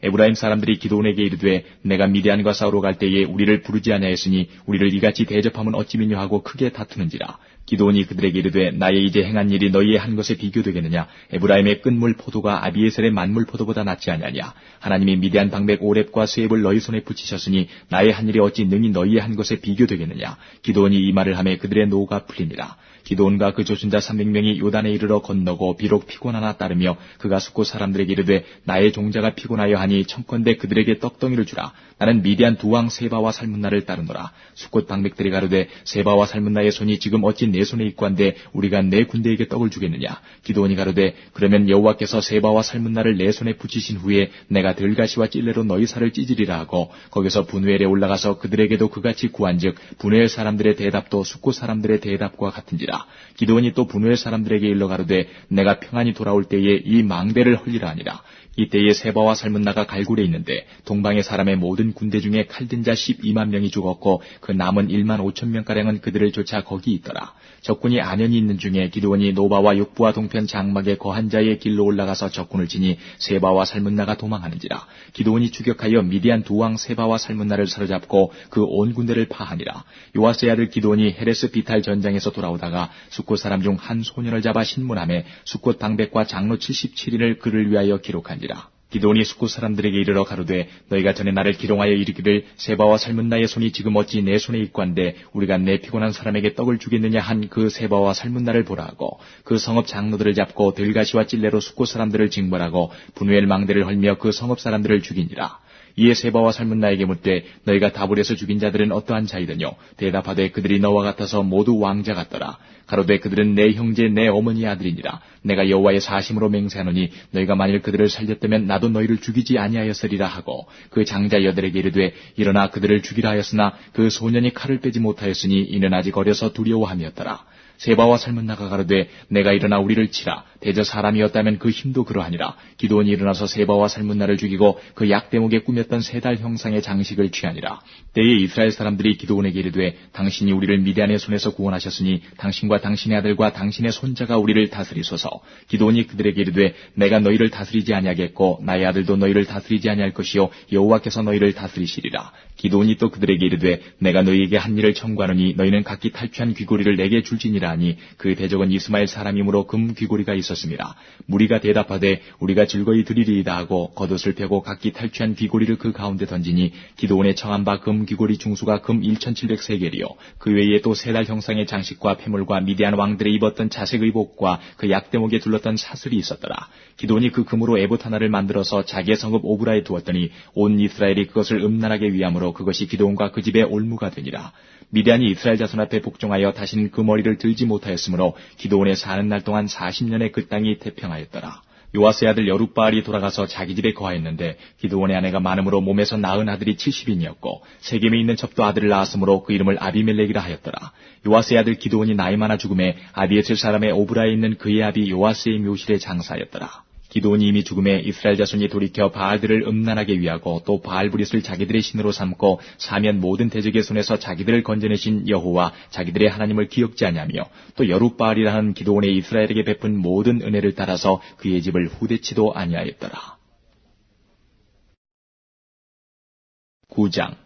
에브라임 사람들이 기드온에게 이르되 내가 미디안과 싸우러 갈 때에 우리를 부르지 아니하였으니 우리를 이같이 대접함은 어찌미뇨 하고 크게 다투는지라. 기드온이 그들에게 이르되 나의 이제 행한 일이 너희의 한 것에 비교되겠느냐? 에브라임의 끝물 포도가 아비에셀의 만물 포도보다 낫지 아니하냐? 하나님이 미디안 방백 오렙과 스웹을 너희 손에 붙이셨으니 나의 한 일이 어찌 능히 너희의 한 것에 비교되겠느냐? 기드온이 이 말을 하매 그들의 노가 풀리니라. 기드온과 그 조순자 300명이 요단에 이르러 건너고 비록 피곤하나 따르며 그가 숫곳 사람들에게 이르되 나의 종자가 피곤하여 하니 청컨대 그들에게 떡덩이를 주라. 나는 미디안 두 왕 세바와 살문나를 따르노라. 숫곳 방백들이 가로되 세바와 살문나의 손이 지금 어찌 내 손에 있고 한데 우리가 내 군대에게 떡을 주겠느냐? 기드온이 가로되 그러면 여호와께서 세바와 살문나를 내 손에 붙이신 후에 내가 들가시와 찔레로 너희 살을 찢으리라 하고 거기서 분회엘에 올라가서 그들에게도 그같이 구한즉 분회엘 사람들의 대답도 숫곳 사람들의 대답과 같은지라. 기드온이 또 분회엘 사람들에게 일러 가로되 내가 평안히 돌아올 때에 이 망대를 헐리라 하니라. 이때에 세바와 살문나가 갈굴에 있는데 동방의 사람의 모든 군대 중에 칼든 자 12만 명이 죽었고 그 남은 1만 5천 명가량은 그들을 쫓아 거기 있더라. 적군이 안연히 있는 중에 기드온이 노바와 육부와 동편 장막의 거한 자의 길로 올라가서 적군을 치니 세바와 살문나가 도망하는지라. 기드온이 추격하여 미디안 두 왕 세바와 살문나를 사로잡고 그 온 군대를 파하니라. 요아스의 아들 기드온이 헤레스 비탈 전장에서 돌아오다가 숫곳 사람 중 한 소년을 잡아 신문함에 숫곳 방백과 장로 77인을 그를 위하여 기록한지라. 기드온이 숫곳 사람들에게 이르러 가로되 너희가 전에 나를 기롱하여 이르기를 세바와 살문나의 손이 지금 어찌 내 손에 있고 한데 우리가 내 피곤한 사람에게 떡을 주겠느냐 한 그 세바와 살문나를 보라 하고 그 성읍 장로들을 잡고 들가시와 찔레로 숫곳 사람들을 징벌하고 분회엘 망대를 헐며 그 성읍 사람들을 죽이니라. 이에 세바와 살문나에게 묻되 너희가 다볼에서 죽인 자들은 어떠한 자이더뇨? 대답하되 그들이 너와 같아서 모두 왕자 같더라. 가로되 그들은 내 형제 내 어머니의 아들이니라. 내가 여호와의 사심으로 맹세하노니 너희가 만일 그들을 살렸다면 나도 너희를 죽이지 아니하였으리라 하고 그 장자 여들에게 이르되 일어나 그들을 죽이라 하였으나 그 소년이 칼을 빼지 못하였으니 이는 아직 어려서 두려워함이었더라. 세바와 살문나가 가로되 내가 일어나 우리를 치라. 대저 사람이었다면 그 힘도 그러하니라. 기드온이 일어나서 세바와 살문나를 죽이고 그 약대목에 꾸몄던 3달 형상의 장식을 취하니라. 때에 이스라엘 사람들이 기드온에게 이르되 당신이 우리를 미디안의 손에서 구원하셨으니 당신과 당신의 아들과 당신의 손자가 우리를 다스리소서. 기드온이 그들에게 이르되 내가 너희를 다스리지 아니하겠고 나의 아들도 너희를 다스리지 아니할 것이요 여호와께서 너희를 다스리시리라. 기드온이 또 그들에게 이르되 내가 너희에게 한 일을 청구하노니 너희는 각기 탈취한 귀고리를 내게 줄지니라 하니 그 대적은 이스마엘 사람이므로 금 귀고리가 있었습니다. 무리가 대답하되 우리가 즐거이 드리리이다 하고 겉옷을 펴고 각기 탈취한 귀고리를 그 가운데 던지니 기드온의 청한 바 금 귀고리 중수가 금 1700세겔이요 그 외에 또 3달 형상의 장식과 폐물과 미디안 왕들이 입었던 자색 의복과 그 약대목에 둘렀던 사슬이 있었더라. 기드온이 그 금으로 에봇 하나를 만들어서 자기의 성읍 오브라에 두었더니 온 이스라엘이 그것을 음란하게 위함으로 그것이 기드온과 그 집의 올무가 되니라. 미디안이 이스라엘 자손 앞에 복종하여 다시는 그 머리를 들지 못하였으므로 기드온의 사는 날 동안 40년의 그 땅이 태평하였더라. 요아스의 아들 여룻바알이 돌아가서 자기 집에 거하였는데 기드온의 아내가 많음으로 몸에서 낳은 아들이 70인이었고 세겜에 있는 첩도 아들을 낳았으므로 그 이름을 아비멜렉이라 하였더라. 요아스의 아들 기드온이 나이 많아 죽음에 아비에셀 사람의 오브라에 있는 그의 아비 요아스의 묘실에 장사하였더라. 기드온이 이미 죽음에 이스라엘 자손이 돌이켜 바알들을 음란하게 위하고 또 바알브릿을 자기들의 신으로 삼고 사면 모든 대적의 손에서 자기들을 건져내신 여호와 자기들의 하나님을 기억지 아니하며 또 여룻바알이라는 기드온의 이스라엘에게 베푼 모든 은혜를 따라서 그의 집을 후대치도 아니하였더라. 9장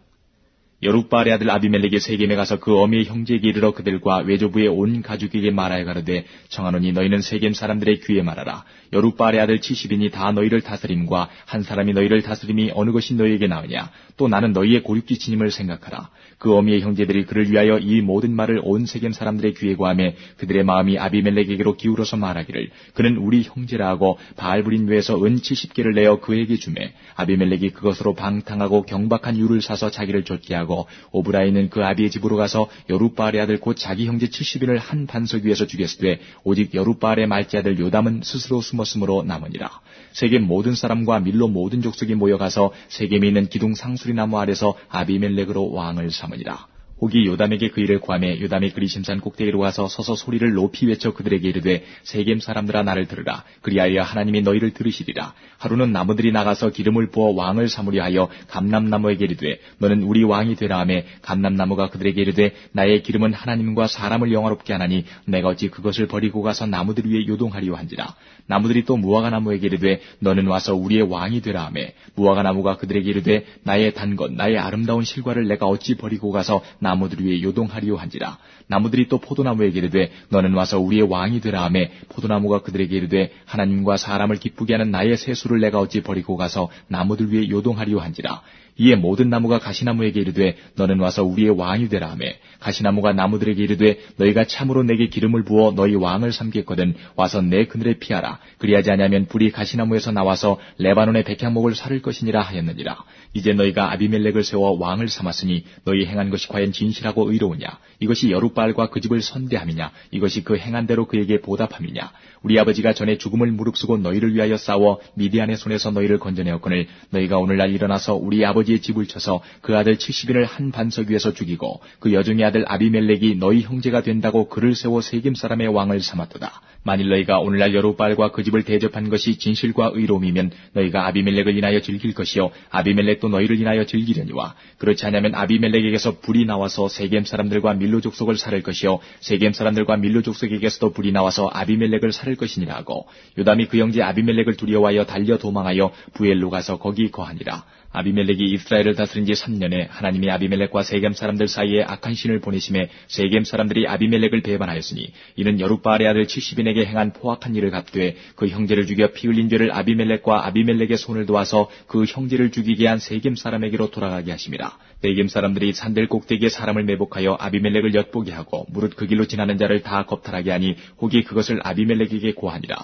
여룻바알의 아들 아비멜렉이 세겜에 가서 그 어미의 형제에게 이르러 그들과 외조부의 온 가족에게 말하여 가로되 청하노니 너희는 세겜 사람들의 귀에 말하라. 여룻바알의 아들 70인이 다 너희를 다스림과 한 사람이 너희를 다스림이 어느 것이 너희에게 나으냐. 또 나는 너희의 고륙지치님을 생각하라. 그 어미의 형제들이 그를 위하여 이 모든 말을 온 세겜 사람들의 귀에 고하매 그들의 마음이 아비멜렉에게로 기울어서 말하기를 그는 우리 형제라 하고 바알브린 외에서 은 70개를 내어 그에게 주매 아비멜렉이 그것으로 방탕하고 경박한 유를 사서 자기를 쫓게 하고 오브라에 있는 그 아비의 집으로 가서 여룻바알의 아들 곧 자기 형제 70인을 한 반석 위에서 죽였으되 오직 여룻바알의 말째 아들 요담은 스스로 숨었으므로 남으니라. 세겜 모든 사람과 밀로 모든 족속이 모여가서 세겜에 있는 기둥 상수리나무 아래서 아비멜렉으로 왕을 삼으니라. 혹이 요담에게 그 일을 구하매 요담이 그리심산 꼭대기로 가서 서서 소리를 높이 외쳐 그들에게 이르되 세겜 사람들아 나를 들으라. 그리하여 하나님이 너희를 들으시리라. 하루는 나무들이 나가서 기름을 부어 왕을 삼으려 하여 감람나무에게 이르되 너는 우리 왕이 되라 하매 감람나무가 그들에게 이르되 나의 기름은 하나님과 사람을 영화롭게 하나니 내가 어찌 그것을 버리고 가서 나무들 위에 요동하리요 한지라. 나무들이 또 무화과나무에게 이르되 너는 와서 우리의 왕이 되라 하매 무화과나무가 그들에게 이르되 나의 단 것 나의 아름다운 실과를 내가 어찌 버리고 가서 나무들 위에 요동하리요 한지라. 나무들이 또 포도나무에게 이르되 너는 와서 우리의 왕이 되라 하매 포도나무가 그들에게 이르되 하나님과 사람을 기쁘게 하는 나의 세수를 내가 어찌 버리고 가서 나무들 위에 요동하리요 한지라. 이에 모든 나무가 가시나무에게 이르되 너는 와서 우리의 왕이 되라 하매 가시나무가 나무들에게 이르되 너희가 참으로 내게 기름을 부어 너희 왕을 삼겠거든 와서 내 그늘에 피하라. 그리하지 아니하면 불이 가시나무에서 나와서 레바논의 백향목을 살을 것이니라 하였느니라. 이제 너희가 아비멜렉을 세워 왕을 삼았으니 너희 행한 것이 과연 진실하고 의로우냐? 이것이 여룻바알과 그 집을 선대함이냐? 이것이 그 행한 대로 그에게 보답함이냐? 우리 아버지가 전에 죽음을 무릅쓰고 너희를 위하여 싸워 미디안의 손에서 너희를 건져내었거늘 너희가 오늘날 일어나서 우리 아버지의 집을 쳐서 그 아들 70인을 한 반석 위에서 죽이고 그 여종의 아들 아비멜렉이 너희 형제가 된다고 그를 세워 세겜 사람의 왕을 삼았도다. 만일 너희가 오늘날 여룻바알과 그 집을 대접한 것이 진실과 의로움이면 너희가 아비멜렉을 인하여 즐길 것이요 아비멜렉도 너희를 인하여 즐기려니와 그렇지 않으면 아비멜렉에게서 불이 나와서 세겜 사람들과 밀로 족속을 살을 것이요 세겜 사람들과 밀로 족속에게서도 불이 나와서 아비멜렉을 살을 것이니라 하고 요담이 그 형제 아비멜렉을 두려워하여 달려 도망하여 부엘로 가서 거기 거하니라. 아비멜렉이 이스라엘을 다스린 지 3년에 하나님이 아비멜렉과 세겜 사람들 사이에 악한 신을 보내심에 세겜 사람들이 아비멜렉을 배반하였으니 이는 여룻바알의 아들 70인에게 행한 포악한 일을 갚되 그 형제를 죽여 피 흘린 죄를 아비멜렉과 아비멜렉의 손을 도와서 그 형제를 죽이게 한 세겜 사람에게로 돌아가게 하심이라. 세겜 사람들이 산들 꼭대기에 사람을 매복하여 아비멜렉을 엿보게 하고 무릇 그 길로 지나는 자를 다 겁탈하게 하니 혹이 그것을 아비멜렉에게 고하니라.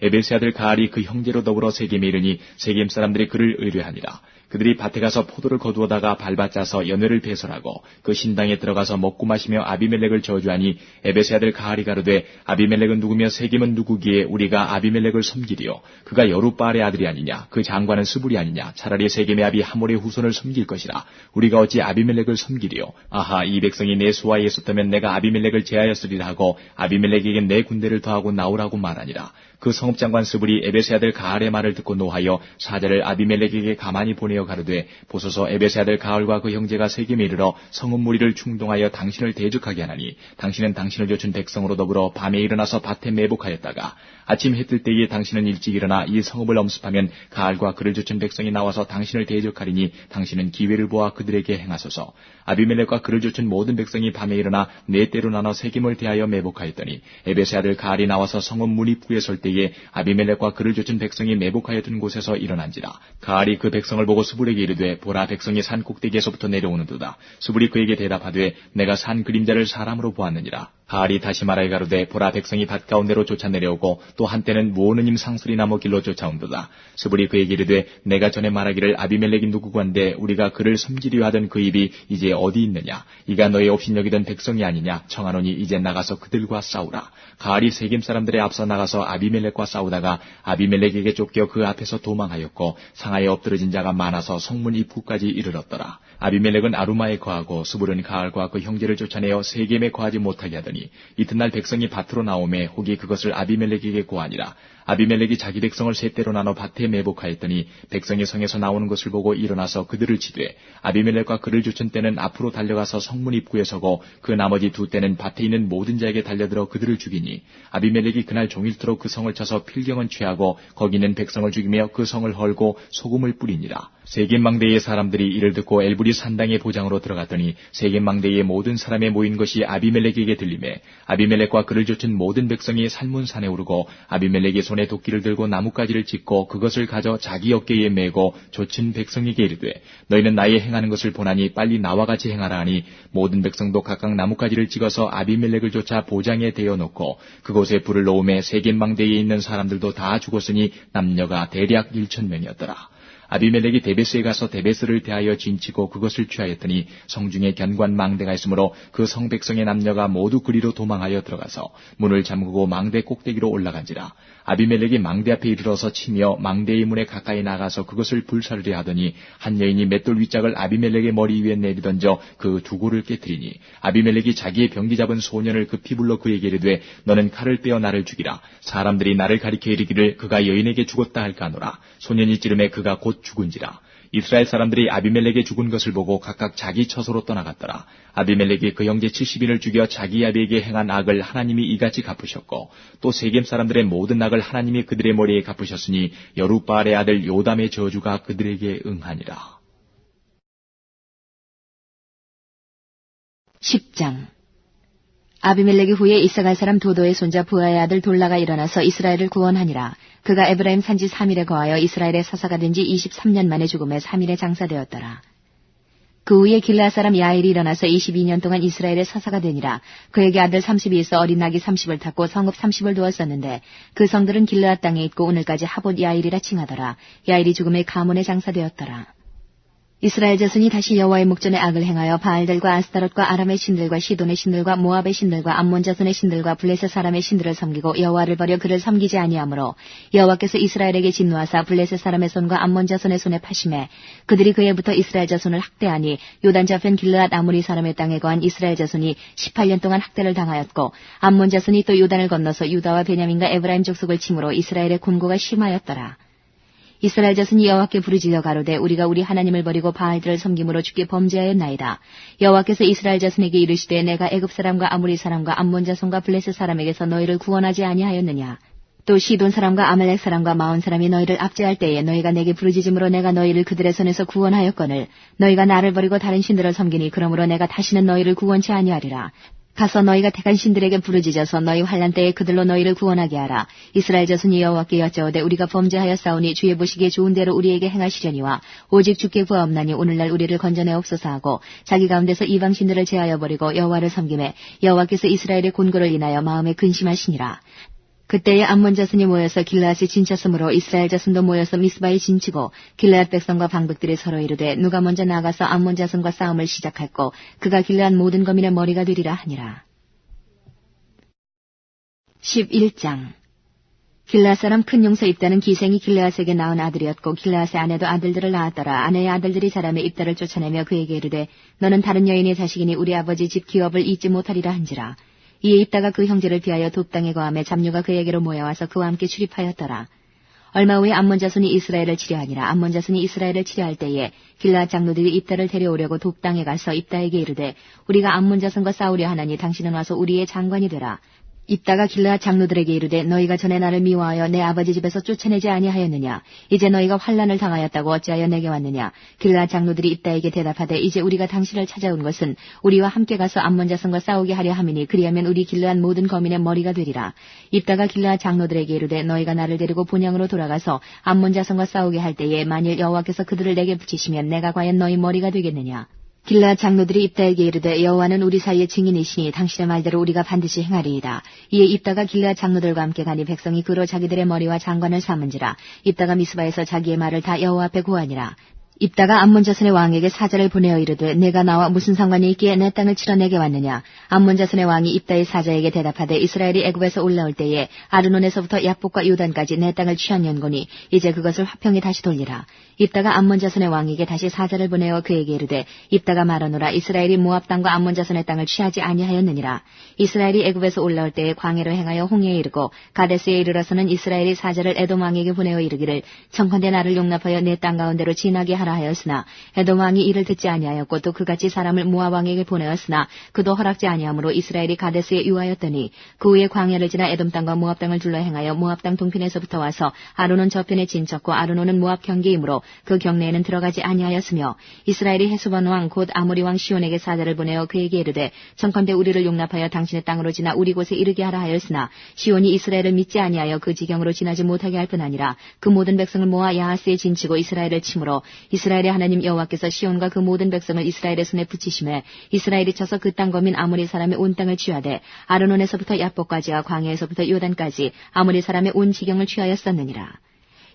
에베스의 아들 가알이 그 형제로 더불어 세겜에 이르니 세겜 사람들이 그를 의뢰하니라. 그들이 밭에 가서 포도를 거두어다가 밟아짜서 연회를 배설하고 그 신당에 들어가서 먹고 마시며 아비멜렉을 저주하니 에베스의 아들 가알이 가로되 아비멜렉은 누구며 세겜은 누구기에 우리가 아비멜렉을 섬기리요 그가 여룻바알의 아들이 아니냐 그 장관은 스불이 아니냐 차라리 세겜의 아비 하몰의 후손을 섬길 것이라 우리가 어찌 아비멜렉을 섬기리요 아하 이 백성이 내 수하에 있었다면 내가 아비멜렉을 제하였으리라 하고 아비멜렉에게 내 군대를 더하고 나오라고 말하니라. 그 성읍장관 스불이 에베스의 아들 가알의 말을 듣고 노하여 사자를 아비멜렉에게 가만히 보내어 가로되 보소서 에베스의 아들 가알과 그 형제가 세겜에 이르러 성읍 무리를 충동하여 당신을 대적하게 하나니 당신은 당신을 좇은 백성으로 더불어 밤에 일어나서 밭에 매복하였다가 아침 해 뜰 때에 당신은 일찍 일어나 이 성읍을 엄습하면 가알과 그를 좇은 백성이 나와서 당신을 대적하리니 당신은 기회를 보아 그들에게 행하소서. 아비멜렉과 그를 좇은 모든 백성이 밤에 일어나 네 때로 나눠 세겜을 대하여 매복하였더니 에베스의 아들 가알이 나와서 성읍 문 입구에 설 때에 아비멜렉과 그를 좇은 백성이 매복하였던 곳에서 일어난지라. 가알이 그 백성을 보고 스불에게 이르되 보라 백성이 산 꼭대기에서부터 내려오는도다. 스불이 그에게 대답하되 내가 산 그림자를 사람으로 보았느니라. 가알이 다시 말하여 가로되 보라 백성이 밭 가운데로 쫓아 내려오고 또 한때는 무오느님 상수리 나무 길로 쫓아온도다. 스불이 그에게 이르되 내가 전에 말하기를 아비멜렉이 누구건데 우리가 그를 섬기려 하던 그 입이 이제 어디 있느냐. 이가 너의 없인 여기던 백성이 아니냐. 청하노니 이제 나가서 그들과 싸우라. 가알이 세겜 사람들의 앞서 나가서 아비멜렉과 싸우다가 아비멜렉에게 쫓겨 그 앞에서 도망하였고 상하에 엎드러진 자가 많아서 성문 입구까지 이르렀더라. 아비멜렉은 아루마에 거하고 스불은 가알과 그 형제를 쫓아내어 세겜에 거하지 못하게 하더니 이튿날 백성이 밭으로 나오매 혹이 그것을 아비멜렉에게 고하니라. 아비멜렉이 자기 백성을 세 때로 나눠 밭에 매복하였더니 백성이 성에서 나오는 것을 보고 일어나서 그들을 치되 아비멜렉과 그를 쫓은 때는 앞으로 달려가서 성문 입구에 서고 그 나머지 두 때는 밭에 있는 모든 자에게 달려들어 그들을 죽이니 아비멜렉이 그날 종일토록 그 성을 쳐서 필경은 취하고 거기 있는 백성을 죽이며 그 성을 헐고 소금을 뿌리니라. 세겜 망대의 사람들이 이를 듣고 엘브리 산당의 보장으로 들어갔더니 세겜 망대의 모든 사람의 모인 것이 아비멜렉에게 들리매 아비멜렉과 그를 쫓은 모든 백성이 살문산에 오르고 아비멜렉이 손에 도끼를 들고 나뭇가지를 찢고 그것을 가져 자기 어깨에 메고 좇은 백성에게 이르되 너희는 나의 행하는 것을 보나니 빨리 나와 같이 행하라 하니 모든 백성도 각각 나뭇가지를 찍어서 아비멜렉을 쫓아 보장에 대어놓고 그곳에 불을 놓음에 세겜 망대에 있는 사람들도 다 죽었으니 남녀가 대략 1,000명이었더라. 아비멜렉이 데베스에 가서 데베스를 대하여 진치고 그것을 취하였더니 성중에 견관 망대가 있으므로 그 성 백성의 남녀가 모두 그리로 도망하여 들어가서 문을 잠그고 망대 꼭대기로 올라간지라. 아비멜렉이 망대 앞에 이르러서 치며 망대의 문에 가까이 나가서 그것을 불사르려 하더니 한 여인이 맷돌 윗짝을 아비멜렉의 머리 위에 내리던져 그 두고를 깨뜨리니 아비멜렉이 자기의 병기 잡은 소년을 급히 불러 그에게 이르되 너는 칼을 떼어 나를 죽이라. 사람들이 나를 가리켜 이르기를 그가 여인에게 죽었다 할까 하노라. 소년이 찌름에 그가 곧 죽은지라. 이스라엘 사람들이 아비멜렉의 죽은 것을 보고 각각 자기 처소로 떠나갔더라. 아비멜렉이 그 형제 70인을 죽여 자기 아비에게 행한 악을 하나님이 이같이 갚으셨고 또 세겜 사람들의 모든 악을 하나님이 그들의 머리에 갚으셨으니 여룻바알의 아들 요담의 저주가 그들에게 응하니라. 10장. 아비멜렉이 후에 이사갈 사람 도도의 손자 부하의 아들 돌라가 일어나서 이스라엘을 구원하니라. 그가 에브라임 산지 3일에 거하여 이스라엘의 사사가 된 지 23년 만에 죽음에 3일에 장사되었더라. 그 후에 길르앗 사람 야일이 일어나서 22년 동안 이스라엘의 사사가 되니라. 그에게 아들 30이 있어 어린 낙이 30을 탔고 성읍 30을 두었었는데 그 성들은 길르앗 땅에 있고 오늘까지 하봇 야일이라 칭하더라. 야일이 죽음에 가문에 장사되었더라. 이스라엘 자손이 다시 여호와의 목전에 악을 행하여 바알들과 아스타롯과 아람의 신들과 시돈의 신들과 모압의 신들과 암몬 자손의 신들과 블레셋 사람의 신들을 섬기고 여호와를 버려 그를 섬기지 아니하므로 여호와께서 이스라엘에게 진노하사 블레셋 사람의 손과 암몬 자손의 손에 파심해 그들이 그에부터 이스라엘 자손을 학대하니 요단 저편 길르앗 아모리 사람의 땅에 거한 이스라엘 자손이 18년 동안 학대를 당하였고 암몬 자손이 또 요단을 건너서 유다와 베냐민과 에브라임 족속을 침으로 이스라엘의 곤고가 심하였더라. 이스라엘 자손이 여호와께 부르짖어 가로되 우리가 우리 하나님을 버리고 바알들을 섬김으로 주께 범죄하였나이다. 여호와께서 이스라엘 자손에게 이르시되 내가 애굽 사람과 아모리 사람과 암몬 자손과 블레셋 사람에게서 너희를 구원하지 아니하였느냐. 또 시돈 사람과 아말렉 사람과 마온 사람이 너희를 압제할 때에 너희가 내게 부르짖음으로 내가 너희를 그들의 손에서 구원하였거늘 너희가 나를 버리고 다른 신들을 섬기니 그러므로 내가 다시는 너희를 구원치 아니하리라. 가서 너희가 택한 신들에게 부르짖어서 너희 환난 때에 그들로 너희를 구원하게 하라. 이스라엘 자손이 여호와께 여짜오되 우리가 범죄하였사오니 주의 보시기에 좋은 대로 우리에게 행하시려니와 오직 주께 구하옵나니 오늘날 우리를 건져내옵소서 하고 자기 가운데서 이방 신들을 제하여 버리고 여호와를 섬김에 여호와께서 이스라엘의 곤고를 인하여 마음에 근심하시니라. 그때에 암몬 자손이 모여서 길르앗이 진쳤으므로 이스라엘 자손도 모여서 미스바에 진치고 길르앗 백성과 방백들이 서로 이르되 누가 먼저 나가서 암몬 자손과 싸움을 시작할꼬 그가 길르앗 모든 거민의 머리가 되리라 하니라. 11장. 길르앗 사람 큰 용사 입다는 기생이 길르앗에게 낳은 아들이었고 길르앗의 아내도 아들들을 낳았더라. 아내의 아들들이 자라매 입다를 쫓아내며 그에게 이르되 너는 다른 여인의 자식이니 우리 아버지 집 기업을 잊지 못하리라 한지라. 이에 입다가 그 형제를 피하여 돕당에 거하며 잡류가 그에게로 모여와서 그와 함께 출입하였더라. 얼마 후에 암몬 자손이 이스라엘을 치려하니라. 암몬 자손이 이스라엘을 치려할 때에 길르앗 장로들이 입다를 데려오려고 돕당에 가서 입다에게 이르되 우리가 암몬 자손과 싸우려 하나니 당신은 와서 우리의 장관이 되라. 입다가 길르앗 장로들에게 이르되 너희가 전에 나를 미워하여 내 아버지 집에서 쫓아내지 아니하였느냐. 이제 너희가 환난을 당하였다고 어찌하여 내게 왔느냐. 길르앗 장로들이 입다에게 대답하되 이제 우리가 당신을 찾아온 것은 우리와 함께 가서 암몬 자손과 싸우게 하려 함이니 그리하면 우리 길르앗 모든 거민의 머리가 되리라. 입다가 길르앗 장로들에게 이르되 너희가 나를 데리고 본향으로 돌아가서 암몬 자손과 싸우게 할 때에 만일 여호와께서 그들을 내게 붙이시면 내가 과연 너희 머리가 되겠느냐. 길르앗 장로들이 입다에게 이르되 여호와는 우리 사이의 증인이시니 당신의 말대로 우리가 반드시 행하리이다. 이에 입다가 길르앗 장로들과 함께 가니 백성이 그로 자기들의 머리와 장관을 삼은지라. 입다가 미스바에서 자기의 말을 다 여호와 앞에 고하니라. 입다가 암몬 자손의 왕에게 사자를 보내어 이르되 내가 나와 무슨 상관이 있기에 내 땅을 치러 내게 왔느냐. 암몬 자손의 왕이 입다의 사자에게 대답하되 이스라엘이 애굽에서 올라올 때에 아르논에서부터 야복과 요단까지 내 땅을 취하였거니 이제 그것을 화평히 다시 돌리라. 입다가 암몬 자손의 왕에게 다시 사자를 보내어 그에게 이르되 입다가 말하노라. 이스라엘이 모압 땅과 암몬 자손의 땅을 취하지 아니하였느니라. 이스라엘이 애굽에서 올라올 때에 광해로 행하여 홍해에 이르고 가데스에 이르러서는 이스라엘이 사자를 에돔 왕에게 보내어 이르기를 청컨대 나를 용납하여 내 땅 가운데로 지나게 하라 하였으나 에돔 왕이 이를 듣지 아니하였고 또 그같이 사람을 모압 왕에게 보내었으나 그도 허락지 아니하므로 이스라엘이 가데스에 유하였더니 그 후에 광야를 지나 에돔 땅과 모압 땅을 둘러 행하여 모압 땅 동편에서부터 와서 아르논 저편에 진쳤고 아르논은 모압 경계이므로 그 경내에는 들어가지 아니하였으며 이스라엘이 헤스본 왕 곧 아모리 왕 시온에게 사자를 보내어 그에게 이르되 청컨대 우리를 용납하여 당신의 땅으로 지나 우리 곳에 이르게 하라 하였으나 시온이 이스라엘을 믿지 아니하여 그 지경으로 지나지 못하게 할 뿐 아니라 그 모든 백성을 모아 야하스에 진치고 이스라엘을 치므로 이스라엘의 하나님 여호와께서 시온과 그 모든 백성을 이스라엘의 손에 붙이심에 이스라엘이 쳐서 그 땅 거민 아모리 사람의 온 땅을 취하되 아르논에서부터 야복까지와 광야에서부터 요단까지 아모리 사람의 온 지경을 취하였었느니라.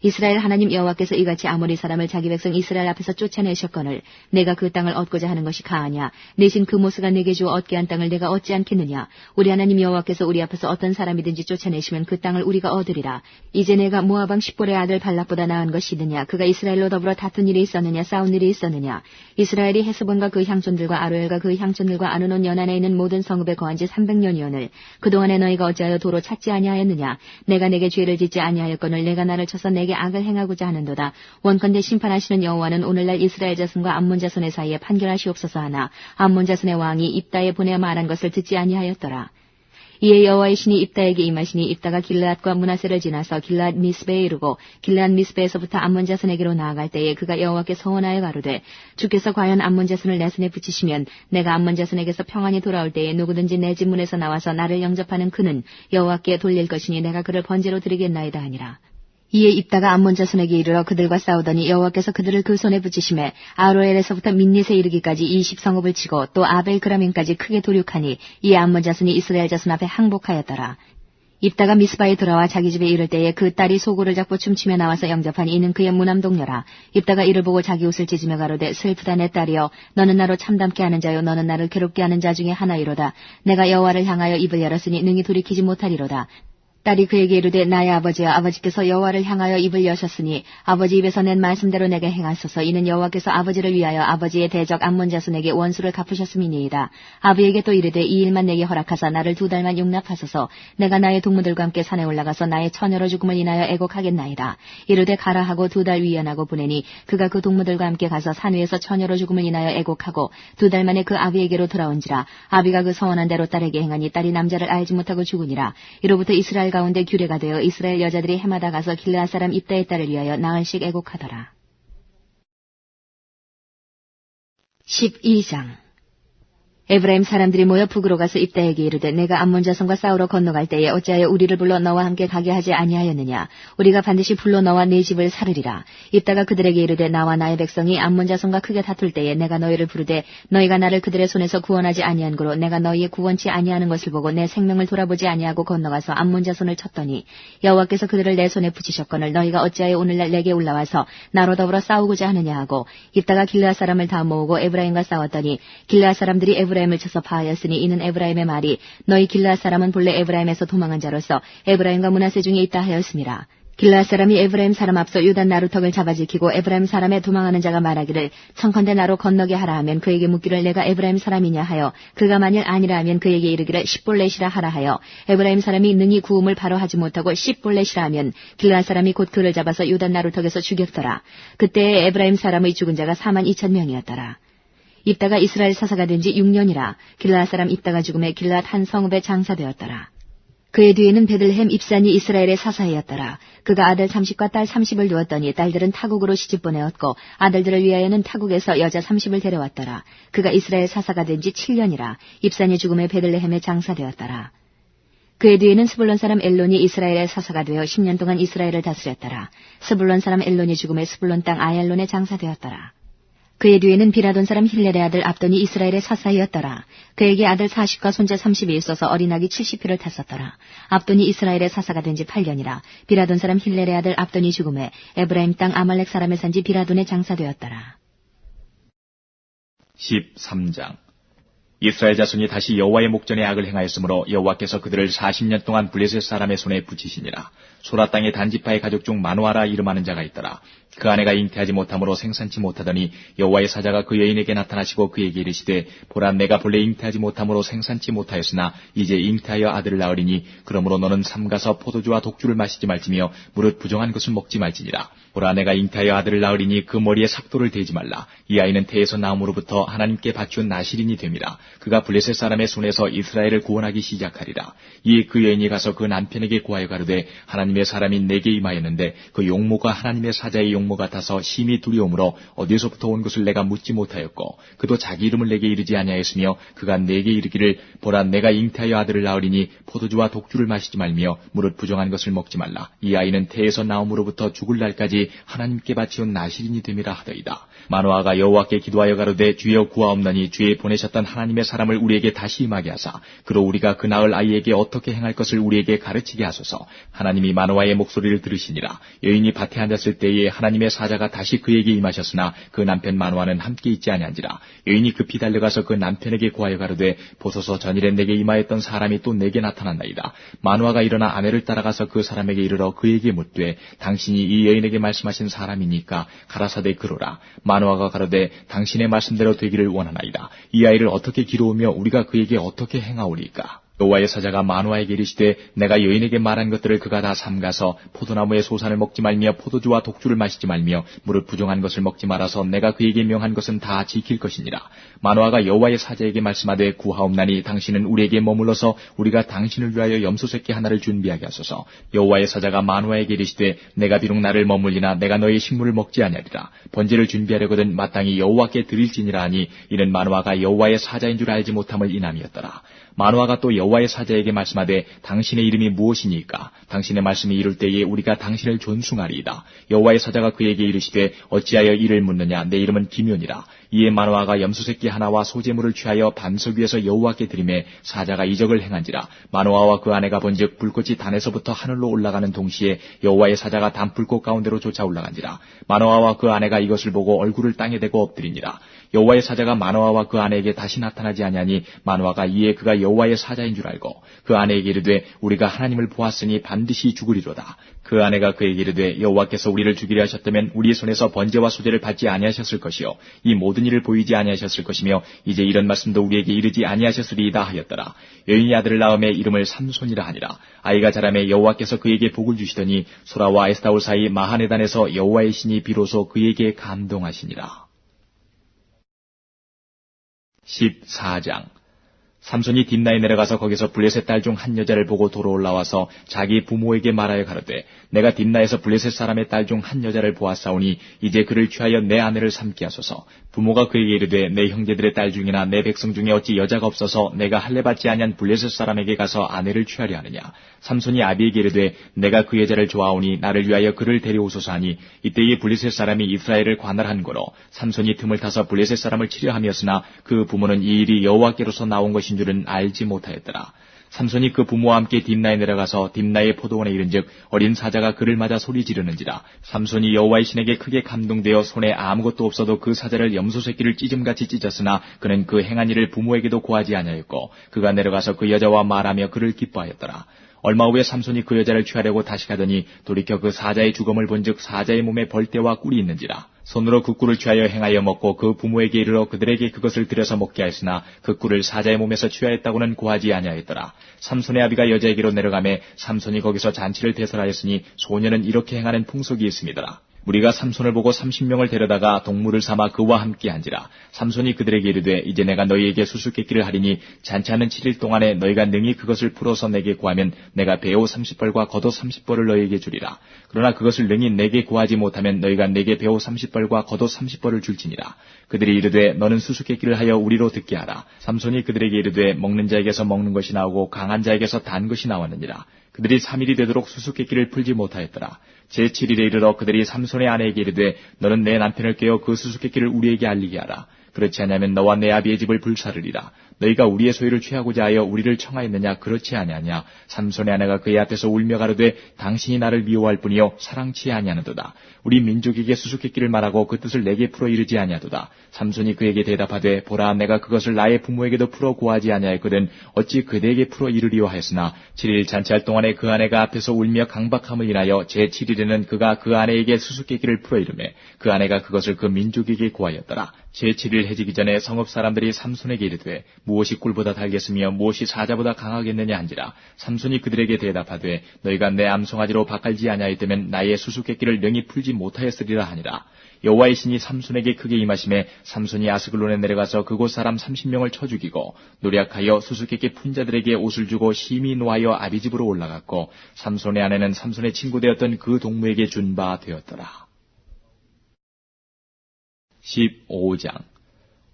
이스라엘 하나님 여호와께서 이같이 아모리 사람을 자기 백성 이스라엘 앞에서 쫓아내셨거늘 내가 그 땅을 얻고자 하는 것이 가하냐. 내신 그 모스가 내게 주어 얻게 한 땅을 내가 얻지 않겠느냐. 우리 하나님 여호와께서 우리 앞에서 어떤 사람이든지 쫓아내시면 그 땅을 우리가 얻으리라. 이제 내가 모압 왕 십볼의 아들 발락보다 나은 것이 있느냐. 그가 이스라엘로 더불어 다툰 일이 있었느냐. 싸운 일이 있었느냐. 이스라엘이 헤스본과 그 향촌들과 아로엘과 그 향촌들과 아르논 연안에 있는 모든 성읍에 거한 지 300년이오늘 그동안에 너희가 어찌하여 도로 찾지 아니하였느냐. 내가 내게 죄를 짓지 아니하였거늘 내가 나를 쳐서 내게 악을 행하고자 하는도다. 원컨대 심판하시는 여호와는 오늘날 이스라엘 자손과 암몬 자손의 사이에 판결하시옵소서 하나 암몬 자손의 왕이 입다에 보내어 말한 것을 듣지 아니하였더라. 이에 여호와의 신이 입다에게 임하시니 입다가 길르앗과 므낫세를 지나서 길르앗 미스베에 이르고 길르앗 미스베에서부터 암몬 자손에게로 나아갈 때에 그가 여호와께 서원하여 가로되 주께서 과연 암몬 자손을 내 손에 붙이시면 내가 암몬 자손에게서 평안히 돌아올 때에 누구든지 내 집 문에서 나와서 나를 영접하는 그는 여호와께 돌릴 것이니 내가 그를 번제로 드리겠나이다 하니라. 이에 입다가 암몬 자손에게 이르러 그들과 싸우더니 여호와께서 그들을 그 손에 붙이심에 아로엘에서부터 민닛에 이르기까지 20성읍을 치고 또 아벨 그라민까지 크게 도륙하니 이에 암몬 자손이 이스라엘 자손 앞에 항복하였더라. 입다가 미스바에 들어와 자기 집에 이를 때에 그 딸이 소고를 잡고 춤추며 나와서 영접하니 이는 그의 무남 동료라. 입다가 이를 보고 자기 옷을 찢으며 가로되 슬프다 내 딸이여 너는 나로 참담케 하는 자요 너는 나를 괴롭게 하는 자 중에 하나이로다. 내가 여호와를 향하여 입을 열었으니 능히 돌이키지 못하리로다. 딸이 그에게 이르되 나의 아버지여 아버지께서 여호와를 향하여 입을 여셨으니 아버지 입에서 낸 말씀대로 내게 행하소서. 이는 여호와께서 아버지를 위하여 아버지의 대적 암몬 자손에게 원수를 갚으셨음이니이다. 아비에게 또 이르되 이 일만 내게 허락하사 나를 2달만 용납하소서. 내가 나의 동무들과 함께 산에 올라가서 나의 처녀로 죽음을 인하여 애곡하겠나이다. 이르되 가라 하고 2달 위안하고 보내니 그가 그 동무들과 함께 가서 산 위에서 처녀로 죽음을 인하여 애곡하고 2달 만에 그 아비에게로 돌아온지라. 아비가 그 서원한 대로 딸에게 행하니 딸이 남자를 알지 못하고 죽으니라. 이로부터 이스라엘 가운데 규례가 되어 이스라엘 여자들이 해마다 가서 길르앗 사람 입다의 딸을 위하여 나흘씩 애곡하더라. 12장 에브라임 사람들이 모여 북으로 가서 입다에게 이르되 내가 암몬 자손과 싸우러 건너갈 때에 어찌하여 우리를 불러 너와 함께 가게 하지 아니하였느냐. 우리가 반드시 불러 너와 네 집을 살으리라. 입다가 그들에게 이르되 나와 나의 백성이 암몬 자손과 크게 다툴 때에 내가 너희를 부르되 너희가 나를 그들의 손에서 구원하지 아니한 고로 내가 너희의 구원치 아니하는 것을 보고 내 생명을 돌아보지 아니하고 건너가서 암몬 자손을 쳤더니 여호와께서 그들을 내 손에 붙이셨거늘 너희가 어찌하여 오늘날 내게 올라와서 나로 더불어 싸우고자 하느냐 하고 입다가 길르앗 사람을 다 모으고 에브라임과 싸웠더니 길르앗 사람들이 에브라임을 쳐서 파하였으니 이는 에브라임의 말이 너희 길르앗 사람은 본래 에브라임에서 도망한 자로서 에브라임과 므낫세 중에 있다 하였습니다. 길르앗 사람이 에브라임 사람 앞서 유단 나루턱을 잡아지키고 에브라임 사람의 도망하는 자가 말하기를 청컨대 나로 건너게 하라 하면 그에게 묻기를 내가 에브라임 사람이냐 하여 그가 만일 아니라 하면 그에게 이르기를 십볼렛이라 하라 하여 에브라임 사람이 능히 구음을 바로 하지 못하고 십볼렛이라 하면 길르앗 사람이 곧 그를 잡아서 유단 나루턱에서 죽였더라. 그때에 에브라임 사람의 죽은 자가 42,000명이었더라. 입다가 이스라엘 사사가 된 지 6년이라 길르앗 사람 입다가 죽음에 길르앗 한 성읍에 장사되었더라. 그의 뒤에는 베들레헴 입산이 이스라엘의 사사이었더라. 그가 아들 30과 딸 30을 두었더니 딸들은 타국으로 시집 보내었고 아들들을 위하여는 타국에서 여자 30을 데려왔더라. 그가 이스라엘 사사가 된 지 7년이라 입산이 죽음에 베들레헴에 장사되었더라. 그의 뒤에는 스불론 사람 엘론이 이스라엘의 사사가 되어 10년 동안 이스라엘을 다스렸더라. 스불론 사람 엘론이 죽음에 스불론 땅 아얄론에 장사되었더라. 그의 뒤에는 비라돈 사람 힐렐의 아들 압돈이 이스라엘의 사사이었더라. 그에게 아들 40과 손자 30이 있어서 어린아기 70표를 탔었더라. 압돈이 이스라엘의 사사가 된 지 8년이라. 비라돈 사람 힐렐의 아들 압돈이 죽음에 에브라임 땅 아말렉 사람의 산지 비라돈에 장사되었더라. 13장 이스라엘 자손이 다시 여호와의 목전에 악을 행하였으므로 여호와께서 그들을 40년 동안 블레셋 사람의 손에 붙이시니라. 소라 땅의 단지파의 가족 중 마노아라 이름하는 자가 있더라. 그 아내가 잉태하지 못함으로 생산치 못하더니 여호와의 사자가 그 여인에게 나타나시고 그에게 이르시되 보라 내가 본래 잉태하지 못함으로 생산치 못하였으나 이제 잉태하여 아들을 낳으리니 그러므로 너는 삼가서 포도주와 독주를 마시지 말지며 무릇 부정한 것을 먹지 말지니라. 보라 내가 잉태하여 아들을 낳으리니 그 머리에 삭도를 대지 말라. 이 아이는 태에서 나옴으로부터 하나님께 바치운 나실인이 됨이라. 그가 블레셋 사람의 손에서 이스라엘을 구원하기 시작하리라. 이에 그 여인이 가서 그 남편에게 고하여 가로되 하나님의 사람이 내게 임하였는데 그 용모가 하나님의 사자의 용모 같아서 심히 두려움으로 어디서부터 온 것을 내가 묻지 못하였고 그도 자기 이름을 내게 이르지 아니하였으며 그가 내게 이르기를 보라 내가 잉태하여 아들을 낳으리니 포도주와 독주를 마시지 말며 무릇 부정한 것을 먹지 말라. 이 아이는 태에서 나옴으로부터 죽을 날까지 하나님께 바치온 나실인이 됨이라 하더이다. 마노아가 여호와께 기도하여 가로되 주여 구하옵나니 주의 보내셨던 하나님의 사람을 우리에게 다시 임하게 하사 그로 우리가 그 낳을 아이에게 어떻게 행할 것을 우리에게 가르치게 하소서. 하나님이 마노아의 목소리를 들으시니라. 여인이 밭에 앉았을 때에 하나님의 사자가 다시 그에게 임하셨으나 그 남편 마노아는 함께 있지 아니한지라. 여인이 급히 달려가서 그 남편에게 고하여 가로되 보소서 전일에 내게 임하였던 사람이 또 내게 나타났나이다. 마노아가 일어나 아내를 따라가서 그 사람에게 이르러 그에게 묻되 당신이 이 여인에게 말씀하신 사람이니까 가라사대 그러라. 마노아가 가로되 당신의 말씀대로 되기를 원하나이다. 이 아이를 어떻게 기르우며 우리가 그에게 어떻게 행하오리까. 여호와의 사자가 마노아에게 이르시되 내가 여인에게 말한 것들을 그가 다 삼가서 포도나무의 소산을 먹지 말며 포도주와 독주를 마시지 말며 무릇 부정한 것을 먹지 말아서 내가 그에게 명한 것은 다 지킬 것이니라. 마노아가 여호와의 사자에게 말씀하되 구하옵나니 당신은 우리에게 머물러서 우리가 당신을 위하여 염소새끼 하나를 준비하게 하소서. 여호와의 사자가 마노아에게 이르시되 내가 비록 나를 머물리나 내가 너의 식물을 먹지 아니하리라. 번제를 준비하려거든 마땅히 여호와께 드릴지니라 하니 이는 마노아가 여호와의 사자인 줄 알지 못함을 인함이었더라. 마노아가 또 여호와의 사자에게 말씀하되 당신의 이름이 무엇이니까? 당신의 말씀이 이룰 때에 우리가 당신을 존숭하리이다. 여호와의 사자가 그에게 이르시되 어찌하여 이를 묻느냐? 내 이름은 기묘니라. 이에 마노아가 염소새끼 하나와 소제물을 취하여 반석 위에서 여호와께 드리매 사자가 이적을 행한지라. 마노아와 그 아내가 본즉 불꽃이 단에서부터 하늘로 올라가는 동시에 여호와의 사자가 단불꽃 가운데로 쫓아 올라간지라. 마노아와 그 아내가 이것을 보고 얼굴을 땅에 대고 엎드리니라. 여호와의 사자가 마노아와 그 아내에게 다시 나타나지 아니하니 마노아가 이에 그가 여호와의 사자인 줄 알고 그 아내에게 이르되 우리가 하나님을 보았으니 반드시 죽으리로다. 그 아내가 그에게 이르되 여호와께서 우리를 죽이려 하셨다면 우리의 손에서 번제와 소제를 받지 아니하셨을 것이요 이 모든 일을 보이지 아니하셨을 것이며 이제 이런 말씀도 우리에게 이르지 아니하셨으리이다 하였더라. 여인이 아들을 낳음에 이름을 삼손이라 하니라. 아이가 자라매 여호와께서 그에게 복을 주시더니 소라와 에스타올 사이 마하네단에서 여호와의 신이 비로소 그에게 감동하시니라. 14장. 삼손이 딥나에 내려가서 거기서 블레셋 딸 중 한 여자를 보고 도로 올라와서 자기 부모에게 말하여 가로되 내가 딥나에서 블레셋 사람의 딸 중 한 여자를 보았사오니 이제 그를 취하여 내 아내를 삼게 하소서. 부모가 그에게 이르되 내 형제들의 딸 중이나 내 백성 중에 어찌 여자가 없어서 내가 할례받지 아니한 블레셋 사람에게 가서 아내를 취하려 하느냐. 삼손이 아비에게 이르되 내가 그 여자를 좋아하오니 나를 위하여 그를 데려오소서 하니 이때에 블레셋 사람이 이스라엘을 관할한 거로 삼손이 틈을 타서 블레셋 사람을 치려 함이었으나 그 부모는 이 일이 여호와께로서 나온 것인 줄은 알지 못하였더라. 삼손이 그 부모와 함께 딥나에 내려가서 딥나의 포도원에 이른즉 어린 사자가 그를 맞아 소리 지르는지라. 삼손이 여호와의 신에게 크게 감동되어 손에 아무것도 없어도 그 사자를 염소새끼를 찢음같이 찢었으나 그는 그 행한 일을 부모에게도 고하지 아니하였고 그가 내려가서 그 여자와 말하며 그를 기뻐하였더라. 얼마 후에 삼손이 그 여자를 취하려고 다시 가더니 돌이켜 그 사자의 죽음을 본즉 사자의 몸에 벌떼와 꿀이 있는지라. 손으로 그 꿀을 취하여 행하여 먹고 그 부모에게 이르러 그들에게 그것을 들여서 먹게 하였으나 그 꿀을 사자의 몸에서 취하였다고는 고하지 아니하였더라. 삼손의 아비가 여자에게로 내려가매 삼손이 거기서 잔치를 대설하였으니 소녀는 이렇게 행하는 풍속이 있음이더라. 우리가 삼손을 보고 30명을 데려다가 동물을 삼아 그와 함께 한지라. 삼손이 그들에게 이르되 이제 내가 너희에게 수수께끼를 하리니 잔치하는 7일 동안에 너희가 능히 그것을 풀어서 내게 구하면 내가 배우 30벌과 겉옷 30벌을 너희에게 주리라. 그러나 그것을 능히 내게 구하지 못하면 너희가 내게 배우 30벌과 겉옷 30벌을 줄지니라. 그들이 이르되 너는 수수께끼를 하여 우리로 듣게 하라. 삼손이 그들에게 이르되 먹는 자에게서 먹는 것이 나오고 강한 자에게서 단 것이 나왔느니라. 그들이 3일이 되도록 수수께끼를 풀지 못하였더라. 제7일에 이르러 그들이 삼손의 아내에게 이르되 너는 내 남편을 깨어 그 수수께끼를 우리에게 알리게 하라. 그렇지 않으면 너와 내 아비의 집을 불사르리라. 너희가 우리의 소유를 취하고자 하여 우리를 청하였느냐? 그렇지 아니하냐? 삼손의 아내가 그의 앞에서 울며 가로되 당신이 나를 미워할 뿐이요 사랑치 아니하는도다. 우리 민족에게 수수께끼를 말하고 그 뜻을 내게 풀어 이르지 아니하도다. 삼손이 그에게 대답하되 보라 내가 그것을 나의 부모에게도 풀어 고하지 아니하였거든 어찌 그대에게 풀어 이르리오 하였으나 7일 잔치할 동안에 그 아내가 앞에서 울며 강박함을 인하여 제7일에는 그가 그 아내에게 수수께끼를 풀어 이르매 그 아내가 그것을 그 민족에게 고하였더라. 제7일 해지기 전에 성읍 사람들이 삼손에게 이르되 무엇이 꿀보다 달겠으며 무엇이 사자보다 강하겠느냐 한지라. 삼손이 그들에게 대답하되 너희가 내 암송아지로 바깔지 아니하였다면 나의 수수께끼를 능히 풀지 못하였으리라 하니라. 여호와의 신이 삼손에게 크게 임하심에 삼손이 아스글론에 내려가서 그곳 사람 30명을 쳐 죽이고 노략하여 수수께끼 푼 자들에게 옷을 주고 심히 노하여 아비 집으로 올라갔고 삼손의 아내는 삼손의 친구 되었던 그 동무에게 준 바 되었더라. 15장.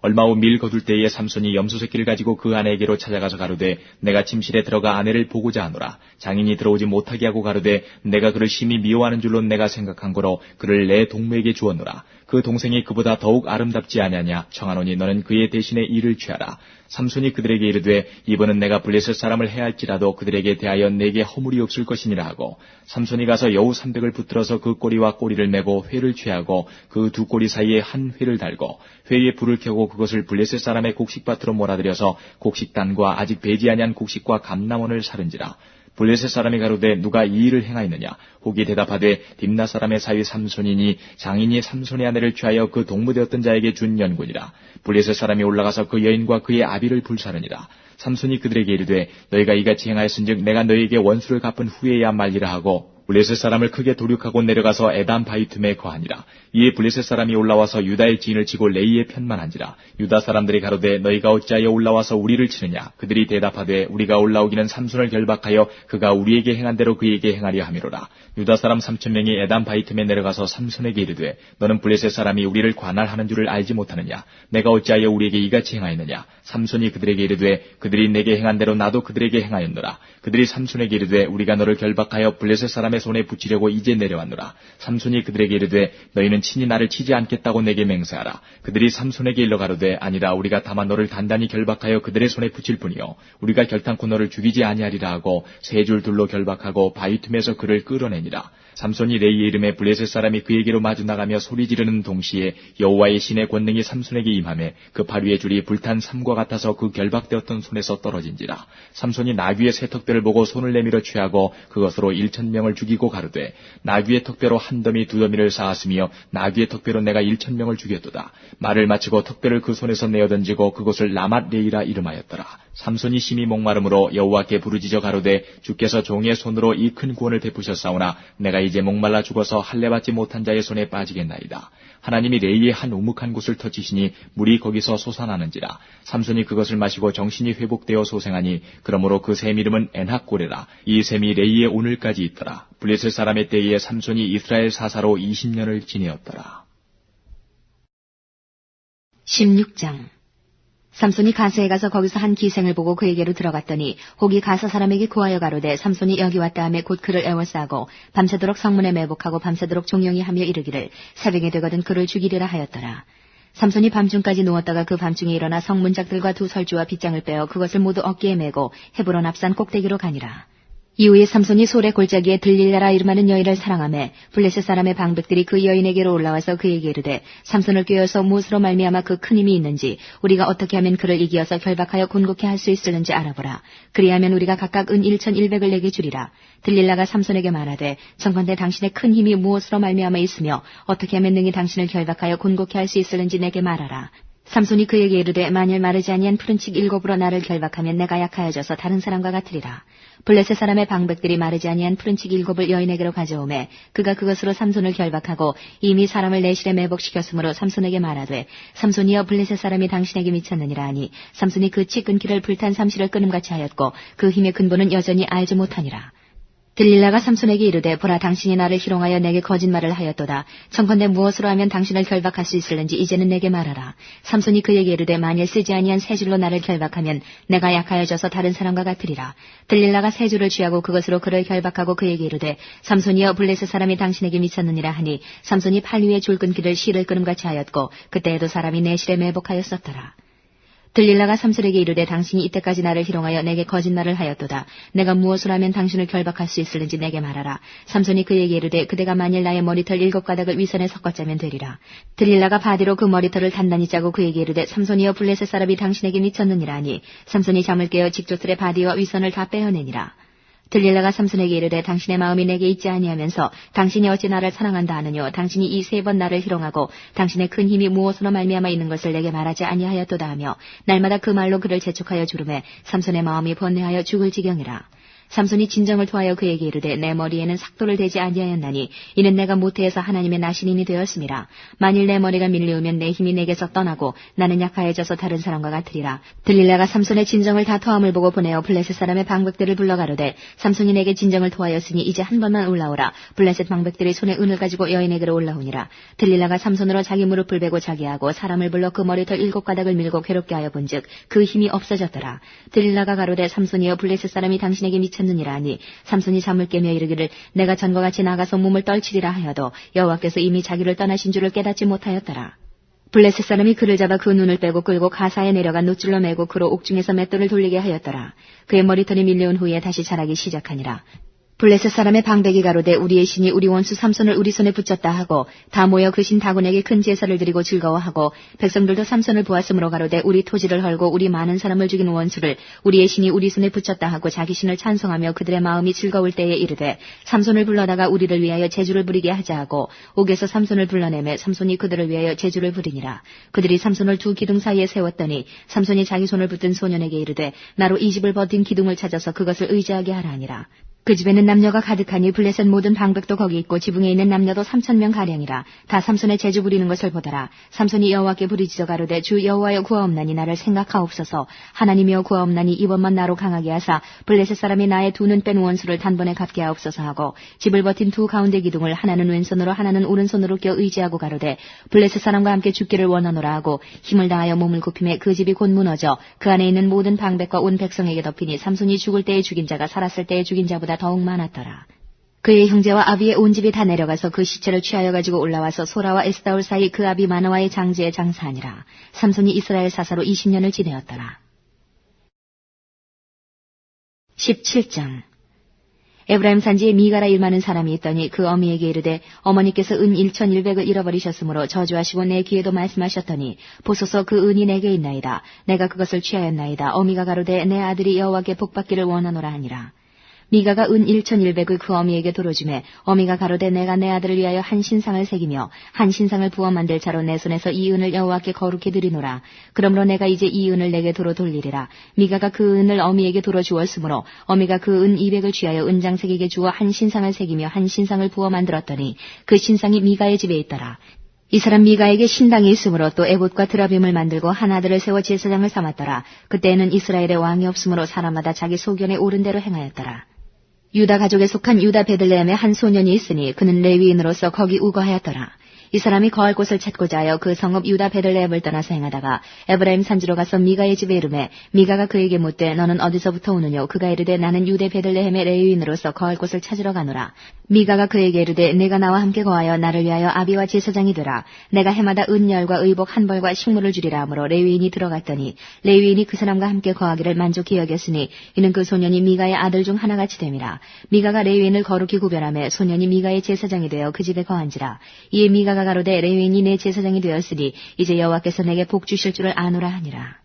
얼마 후 밀 거둘 때에 삼손이 염소새끼를 가지고 그 아내에게로 찾아가서 가로되 내가 침실에 들어가 아내를 보고자 하노라. 장인이 들어오지 못하게 하고 가로되 내가 그를 심히 미워하는 줄로 내가 생각한 거로 그를 내 동무에게 주었노라. 그 동생이 그보다 더욱 아름답지 아니하냐? 청하노니 너는 그의 대신에 이를 취하라. 삼손이 그들에게 이르되 이번은 내가 블레셋 사람을 해할지라도 그들에게 대하여 내게 허물이 없을 것이니라 하고 삼손이 가서 여우 300을 붙들어서 그 꼬리와 꼬리를 메고 회를 취하고 그 두 꼬리 사이에 한 회를 달고 회에 불을 켜고 그것을 블레셋 사람의 곡식밭으로 몰아들여서 곡식단과 아직 배지 아니한 곡식과 감람원을 사른지라. 블레셋 사람이 가로되 누가 이 일을 행하였느냐? 혹이 대답하되 딥나 사람의 사위 삼손이니 장인이 삼손의 아내를 취하여 그 동무되었던 자에게 준 연군이라. 블레셋 사람이 올라가서 그 여인과 그의 아비를 불사르니라. 삼손이 그들에게 이르되 너희가 이같이 행하였은즉 내가 너희에게 원수를 갚은 후에야 말리라 하고 블레셋 사람을 크게 도륙하고 내려가서 에담 바이툼에 거하니라. 이에 블레셋 사람이 올라와서 유다의 지인을 치고 레이의 편만 한지라. 유다 사람들이 가로되 너희가 어찌하여 올라와서 우리를 치느냐. 그들이 대답하되 우리가 올라오기는 삼손을 결박하여 그가 우리에게 행한 대로 그에게 행하려 함이로라. 유다 사람 3,000명이 에담 바이툼에 내려가서 삼손에게 이르되 너는 블레셋 사람이 우리를 관할하는 줄을 알지 못하느냐. 내가 어찌하여 우리에게 이같이 행하였느냐. 삼손이 그들에게 이르되 그들이 내게 행한 대로 나도 그들에게 행하였노라. 그들이 삼손에게 이르되 우리가 너를 결박하여 블레셋 사람의 손에 붙이려고 이제 내려왔노라. 삼손이 그들에게 이르되 너희는 친히 나를 치지 않겠다고 내게 맹세하라. 그들이 삼손에게 일러 가로되 아니라 우리가 다만 너를 단단히 결박하여 그들의 손에 붙일 뿐이요 우리가 결탄코 너를 죽이지 아니하리라 하고 세 줄 둘로 결박하고 바위틈에서 그를 끌어내니라. 삼손이 레이의 이름에 블레셋 사람이 그에게로 마주 나가며 소리 지르는 동시에 여호와의 신의 권능이 삼손에게 임하매 그 팔 위의 줄이 불탄 삼과 같아서 그 결박되었던 손에서 떨어진지라. 삼손이 나귀의 새 턱뼈를 보고 손을 내밀어 취하고 그것으로 1,000명을 죽이고 가로되 나귀의 턱뼈로 한 더미 두 더미를 쌓았으며 나귀의 턱뼈로 내가 1,000명을 죽였도다. 말을 마치고 턱뼈를 그 손에서 내어 던지고 그곳을 라맛 레이라 이름하였더라. 삼손이 심히 목마름으로 여호와께 부르짖어 가로되 주께서 종의 손으로 이 큰 구원을 베푸셨사오나 내가 이제 목말라 죽어서 할례받지 못한 자의 손에 빠지겠나이다. 하나님이 레이의 한 우묵한 곳을 터치시니 물이 거기서 솟아나는지라. 삼손이 그것을 마시고 정신이 회복되어 소생하니 그러므로 그 샘 이름은 엔학고레라. 이 샘이 레이의 오늘까지 있더라. 블레셋 사람의 때에 삼손이 이스라엘 사사로 20년을 지내었더라. 16장. 삼손이 가스에 가서 거기서 한 기생을 보고 그에게로 들어갔더니 혹이 가스 사람에게 구하여 가로되 삼손이 여기 왔다 하며 곧 그를 애워싸고 밤새도록 성문에 매복하고 밤새도록 종영이 하며 이르기를 새벽이 되거든 그를 죽이리라 하였더라. 삼손이 밤중까지 누웠다가 그 밤중에 일어나 성문작들과 두 설주와 빗장을 빼어 그것을 모두 어깨에 메고 헤브론 앞산 꼭대기로 가니라. 이후에 삼손이 솔의 골짜기에 들릴라라 이름하는 여인을 사랑하매 블레셋 사람의 방백들이 그 여인에게로 올라와서 그에게 이르되 삼손을 꾀어서 무엇으로 말미암아 그 큰 힘이 있는지 우리가 어떻게 하면 그를 이기어서 결박하여 곤고케 할 수 있을는지 알아보라. 그리하면 우리가 각각 은 1,100을 내게 주리라. 들릴라가 삼손에게 말하되 청컨대 당신의 큰 힘이 무엇으로 말미암아 있으며 어떻게 하면 능히 당신을 결박하여 곤고케 할 수 있을는지 내게 말하라. 삼손이 그에게 이르되 만일 마르지 아니한 푸른 칙 7으로 나를 결박하면 내가 약하여져서 다른 사람과 같으리라. 블레셋 사람의 방백들이 마르지 아니한 푸른 칙 7을 여인에게로 가져오매 그가 그것으로 삼손을 결박하고 이미 사람을 내실에 매복시켰으므로 삼손에게 말하되 삼손이여 블레셋 사람이 당신에게 미쳤느니라 하니 삼손이 그 칙 끊기를 불탄 삼실을 끊음같이 하였고 그 힘의 근본은 여전히 알지 못하니라. 들릴라가 삼손에게 이르되 보라 당신이 나를 희롱하여 내게 거짓말을 하였도다. 청컨대 무엇으로 하면 당신을 결박할 수 있을는지 이제는 내게 말하라. 삼손이 그에게 이르되 만일 쓰지 아니한 세 줄로 나를 결박하면 내가 약하여져서 다른 사람과 같으리라. 들릴라가 세 줄을 취하고 그것으로 그를 결박하고 그에게 이르되 삼손이여 블레셋 사람이 당신에게 미쳤느니라 하니 삼손이 팔 위에 줄 끊기를 실을 끊음같이 하였고 그때에도 사람이 내 실에 매복하였었더라. 들릴라가 삼손에게 이르되 당신이 이때까지 나를 희롱하여 내게 거짓말을 하였도다. 내가 무엇을 하면 당신을 결박할 수 있을는지 내게 말하라. 삼손이 그에게 이르되 그대가 만일 나의 머리털 7가닥을 위선에 섞어짜면 되리라. 들릴라가 바디로 그 머리털을 단단히 짜고 그에게 이르되 삼손이여 블레셋 사람이 당신에게 미쳤느니라 하니 삼손이 잠을 깨어 직조틀의 바디와 위선을 다 빼어내니라. 들릴라가 삼손에게 이르되 당신의 마음이 내게 있지 아니하면서 당신이 어찌 나를 사랑한다 하느뇨. 당신이 이 3번 나를 희롱하고 당신의 큰 힘이 무엇으로 말미암아 있는 것을 내게 말하지 아니하였도다 하며 날마다 그 말로 그를 재촉하여 주름에 삼손의 마음이 번뇌하여 죽을 지경이라. 삼손이 진정을 토하여 그에게 이르되 내 머리에는 삭도를 대지 아니하였나니 이는 내가 모태에서 하나님의 나신인이 되었음이라. 만일 내 머리가 밀리우면 내 힘이 내게서 떠나고 나는 약하여져서 다른 사람과 같으리라. 들릴라가 삼손의 진정을 다 토함을 보고 보내어 블레셋 사람의 방백들을 불러 가로되 삼손이 내게 진정을 토하였으니 이제 한 번만 올라오라. 블레셋 방백들이 손에 은을 가지고 여인에게로 올라오니라. 들릴라가 삼손으로 자기 무릎을 베고 자기하고 사람을 불러 그 머리털 7가닥을 밀고 괴롭게 하여 본즉 그 힘이 없어졌더라. 들릴라가 가로되 삼손이여 블레셋 사람이 당신에게 미쳤느니라 하니 삼손이 잠을 깨며 이르기를 내가 전과 같이 나가서 몸을 떨치리라 하여도 여호와께서 이미 자기를 떠나신 줄을 깨닫지 못하였더라. 블레셋 사람이 그를 잡아 그 눈을 빼고 끌고 가사에 내려가 노줄로 매고 그로 옥중에서 맷돌을 돌리게 하였더라. 그의 머리털이 밀려온 후에 다시 자라기 시작하니라. 블레셋 사람의 방백이 가로되 우리의 신이 우리 원수 삼손을 우리 손에 붙였다 하고 다 모여 그 신 다곤에게 큰 제사를 드리고 즐거워하고 백성들도 삼손을 보았으므로 가로되 우리 토지를 헐고 우리 많은 사람을 죽인 원수를 우리의 신이 우리 손에 붙였다 하고 자기 신을 찬송하며 그들의 마음이 즐거울 때에 이르되 삼손을 불러다가 우리를 위하여 제주를 부리게 하자 하고 옥에서 삼손을 불러내매 삼손이 그들을 위하여 제주를 부리니라. 그들이 삼손을 두 기둥 사이에 세웠더니 삼손이 자기 손을 붙든 소년에게 이르되 나로 이 집을 버틴 기둥을 찾아서 그것을 의지하게 하라 하니라. 그 집에는 남녀가 가득하니 블레셋 모든 방백도 거기 있고 지붕에 있는 남녀도 3,000명 가량이라. 다 삼손의 제주 부리는 것을 보더라. 삼손이 여호와께 부르짖어 가로되 주 여호와여 구하옵나니 나를 생각하옵소서. 하나님이여 구하옵나니 이번만 나로 강하게 하사 블레셋 사람이 나의 두 눈 뺀 원수를 단번에 갚게 하옵소서 하고 집을 버틴 두 가운데 기둥을 하나는 왼손으로 하나는 오른손으로 껴 의지하고 가로되 블레셋 사람과 함께 죽기를 원하노라 하고 힘을 다하여 몸을 굽히매 그 집이 곧 무너져 그 안에 있는 모든 방백과 온 백성에게 덮이니 삼손이 죽을 때에 죽인 자가 살았을 때에 죽인 자보다 더욱 많았더라. 그의 형제와 아비의 온 집이 다 내려가서 그 시체를 취하여 가지고 올라와서 소라와 에스다올 사이 그 아비 마노아의 장지에 장사하니라. 삼손이 이스라엘 사사로 20년을 지내었더라. 17장 에브라임 산지에 미가라 일많은 사람이 있더니 그 어미에게 이르되 어머니께서 은 1,100을 잃어버리셨으므로 저주하시고 내 귀에도 말씀하셨더니 보소서 그 은이 내게 있나이다. 내가 그것을 취하였나이다. 어미가 가로되 내 아들이 여호와께 복받기를 원하노라 하니라. 미가가 은 1,100을 그 어미에게 도로주매 어미가 가로되 내가 내 아들을 위하여 한 신상을 새기며 한 신상을 부어 만들 자로 내 손에서 이 은을 여호와께 거룩히 드리노라. 그러므로 내가 이제 이 은을 내게 도로 돌리리라. 미가가 그 은을 어미에게 도로 주었으므로 어미가 그 은 200을 취하여 은장색에게 주어 한 신상을 새기며 한 신상을 부어 만들었더니 그 신상이 미가의 집에 있더라. 이 사람 미가에게 신당이 있으므로 또 에봇과 드라빔을 만들고 한 아들을 세워 제사장을 삼았더라. 그때에는 이스라엘의 왕이 없으므로 사람마다 자기 소견에 옳은 대로 행하였더라. 유다 가족에 속한 유다 베들레헴에 한 소년이 있으니 그는 레위인으로서 거기 우거하였더라. 이 사람이 거할 곳을 찾고자 하여 그 성읍 유다 베들레헴을 떠나서 행하다가 에브라임 산지로 가서 미가의 집에 이르매 미가가 그에게 묻되 너는 어디서부터 오느뇨? 그가 이르되 나는 유대 베들레헴의 레위인으로서 거할 곳을 찾으러 가노라. 미가가 그에게 이르되 내가 나와 함께 거하여 나를 위하여 아비와 제사장이 되라. 내가 해마다 은열과 의복 한 벌과 식물을 주리라 하므로 레위인이 들어갔더니 레위인이 그 사람과 함께 거하기를 만족히 여겼으니 이는 그 소년이 미가의 아들 중 하나같이 됨이라. 미가가 레위인을 거룩히 구별하며 소년이 미가의 제사장이 되어 그 집에 거한지라. 이에 미가가 가로되 레위인이 내 제사장이 되었으니 이제 여호와께서 내게 복 주실 줄을 아노라 하니라.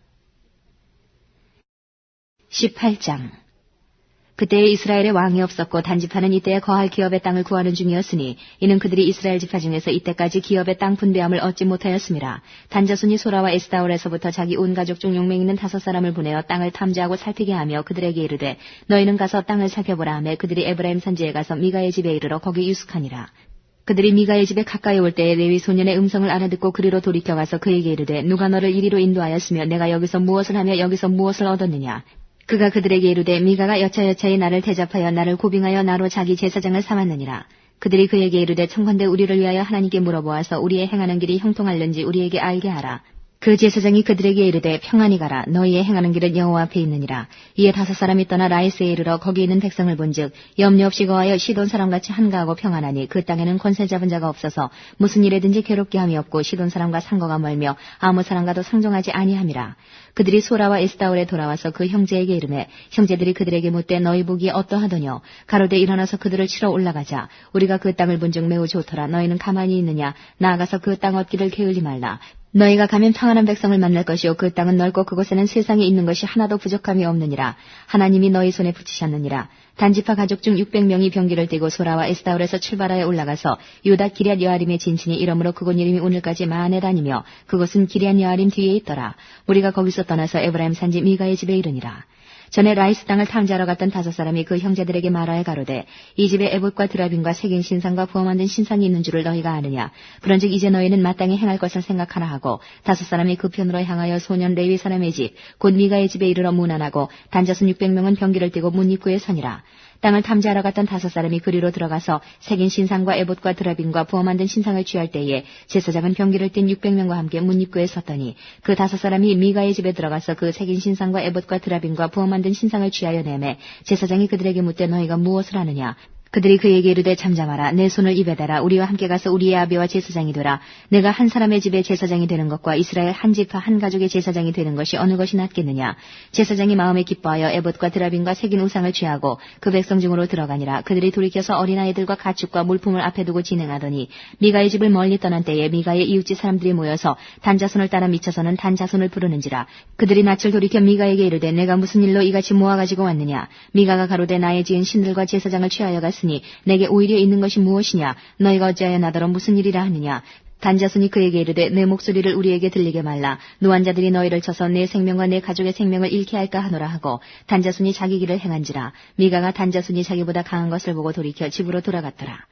18장 그때에 이스라엘의 왕이 없었고 단지파는 이때에 거할 기업의 땅을 구하는 중이었으니 이는 그들이 이스라엘 지파 중에서 이때까지 기업의 땅 분배함을 얻지 못하였음이라. 단자손이 소라와 에스다올에서부터 자기 온 가족 중 용맹 있는 5사람을 보내어 땅을 탐지하고 살피게 하며 그들에게 이르되 너희는 가서 땅을 살펴보라 하매 그들이 에브라임 산지에 가서 미가의 집에 이르러 거기 유숙하니라. 그들이 미가의 집에 가까이 올 때에 레위 소년의 음성을 알아듣고 그리로 돌이켜가서 그에게 이르되 누가 너를 이리로 인도하였으며 내가 여기서 무엇을 하며 여기서 무엇을 얻었느냐. 그가 그들에게 이르되 미가가 여차여차히 나를 대접하여 나를 고빙하여 나로 자기 제사장을 삼았느니라. 그들이 그에게 이르되 청컨대 우리를 위하여 하나님께 물어보아서 우리의 행하는 길이 형통할는지 우리에게 알게 하라. 그 제사장이 그들에게 이르되 평안히 가라. 너희의 행하는 길은 여호와 앞에 있느니라. 이에 5사람이 떠나 라이스에 이르러 거기 있는 백성을 본즉 염려 없이 거하여 시돈 사람같이 한가하고 평안하니 그 땅에는 권세 잡은 자가 없어서 무슨 일에든지 괴롭게 함이 없고 시돈 사람과 상거가 멀며 아무 사람과도 상종하지 아니함이라. 그들이 소라와 에스다올에 돌아와서 그 형제에게 이르매 형제들이 그들에게 묻되 너희 복이 어떠하더뇨? 가로되 일어나서 그들을 치러 올라가자. 우리가 그 땅을 본즉 매우 좋더라. 너희는 가만히 있느냐? 나아가서 그 땅 얻기를 게을리 말라. 너희가 가면 평안한 백성을 만날 것이요 그 땅은 넓고 그곳에는 세상에 있는 것이 하나도 부족함이 없느니라. 하나님이 너희 손에 붙이셨느니라. 단지파 가족 중 600명이 병기를 띠고 소라와 에스다올에서 출발하여 올라가서 유다 기럇 여아림에 진친이 이러므로 그곳 이름이 오늘까지 마하네다니며 그곳은 기럇 여아림 뒤에 있더라. 우리가 거기서 떠나서 에브라임 산지 미가의 집에 이르니라. 전에 라이스 땅을 탐지하러 갔던 5사람이 그 형제들에게 말하여 가로되 이 집에 에봇과 드라빔과 새긴 신상과 부어 만든 신상이 있는 줄을 너희가 아느냐. 그런즉 이제 너희는 마땅히 행할 것을 생각하라 하고 5사람이 그 편으로 향하여 소년 레위 사람의 집 곧 미가의 집에 이르러 문안하고 단자손 600명은 병기를 띠고 문 입구에 서니라. 땅을 탐지하러 갔던 5사람이 그리로 들어가서 새긴 신상과 에봇과 드라빔과 부어 만든 신상을 취할 때에 제사장은 병기를 띤 600명과 함께 문 입구에 섰더니 그 5사람이 미가의 집에 들어가서 그 새긴 신상과 에봇과 드라빔과 부어 만든 신상을 취하여 내매 제사장이 그들에게 묻되 너희가 무엇을 하느냐. 그들이 그에게 이르되 잠잠하라. 내 손을 입에 대라. 우리와 함께 가서 우리의 아비와 제사장이 되라. 내가 한 사람의 집에 제사장이 되는 것과 이스라엘 한 지파 한 가족의 제사장이 되는 것이 어느 것이 낫겠느냐. 제사장이 마음에 기뻐하여 에봇과 드라빔과 새긴 우상을 취하고 그 백성 중으로 들어가니라. 그들이 돌이켜서 어린아이들과 가축과 물품을 앞에 두고 진행하더니 미가의 집을 멀리 떠난 때에 미가의 이웃집 사람들이 모여서 단 자손을 따라 미쳐서는 단 자손을 부르는지라. 그들이 낯을 돌이켜 미가에게 이르되 내가 무슨 일로 이같이 모아가지고 왔느냐. 미가가 가로되 나의 지은 신들과 제사장을 취하여 갔으니 내게 오히려 있는 것이 무엇이냐. 너희가 어찌하여 나더러 무슨 일이라 하느냐. 단자손이 그에게 이르되 내 목소리를 우리에게 들리게 말라. 노환자들이 너희를 쳐서 내 생명과 내 가족의 생명을 잃게 할까 하노라 하고 단자손이 자기 길을 행한지라. 미가가 단자손이 자기보다 강한 것을 보고 돌이켜 집으로 돌아갔더라.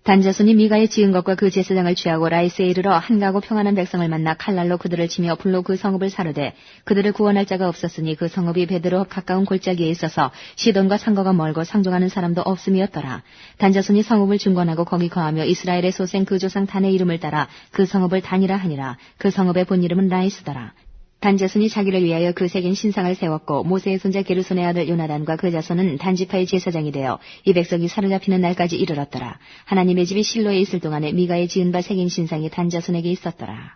단자손이 미가의 지은 것과 그 제사장을 취하고 라이스에 이르러 한가하고 평안한 백성을 만나 칼날로 그들을 치며 불로 그 성읍을 사르되 그들을 구원할 자가 없었으니 그 성읍이 베드로 가까운 골짜기에 있어서 시돈과 상거가 멀고 상종하는 사람도 없음이었더라. 단자손이 성읍을 중건하고 거기 거하며 이스라엘의 소생 그 조상 단의 이름을 따라 그 성읍을 단이라 하니라. 그 성읍의 본 이름은 라이스더라. 단자손이 자기를 위하여 그 새긴 신상을 세웠고 모세의 손자 게르손의 아들 요나단과 그 자손은 단지파의 제사장이 되어 이 백성이 사로잡히는 날까지 이르렀더라. 하나님의 집이 실로에 있을 동안에 미가의 지은 바 새긴 신상이 단자손에게 있었더라.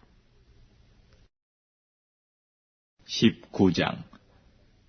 19장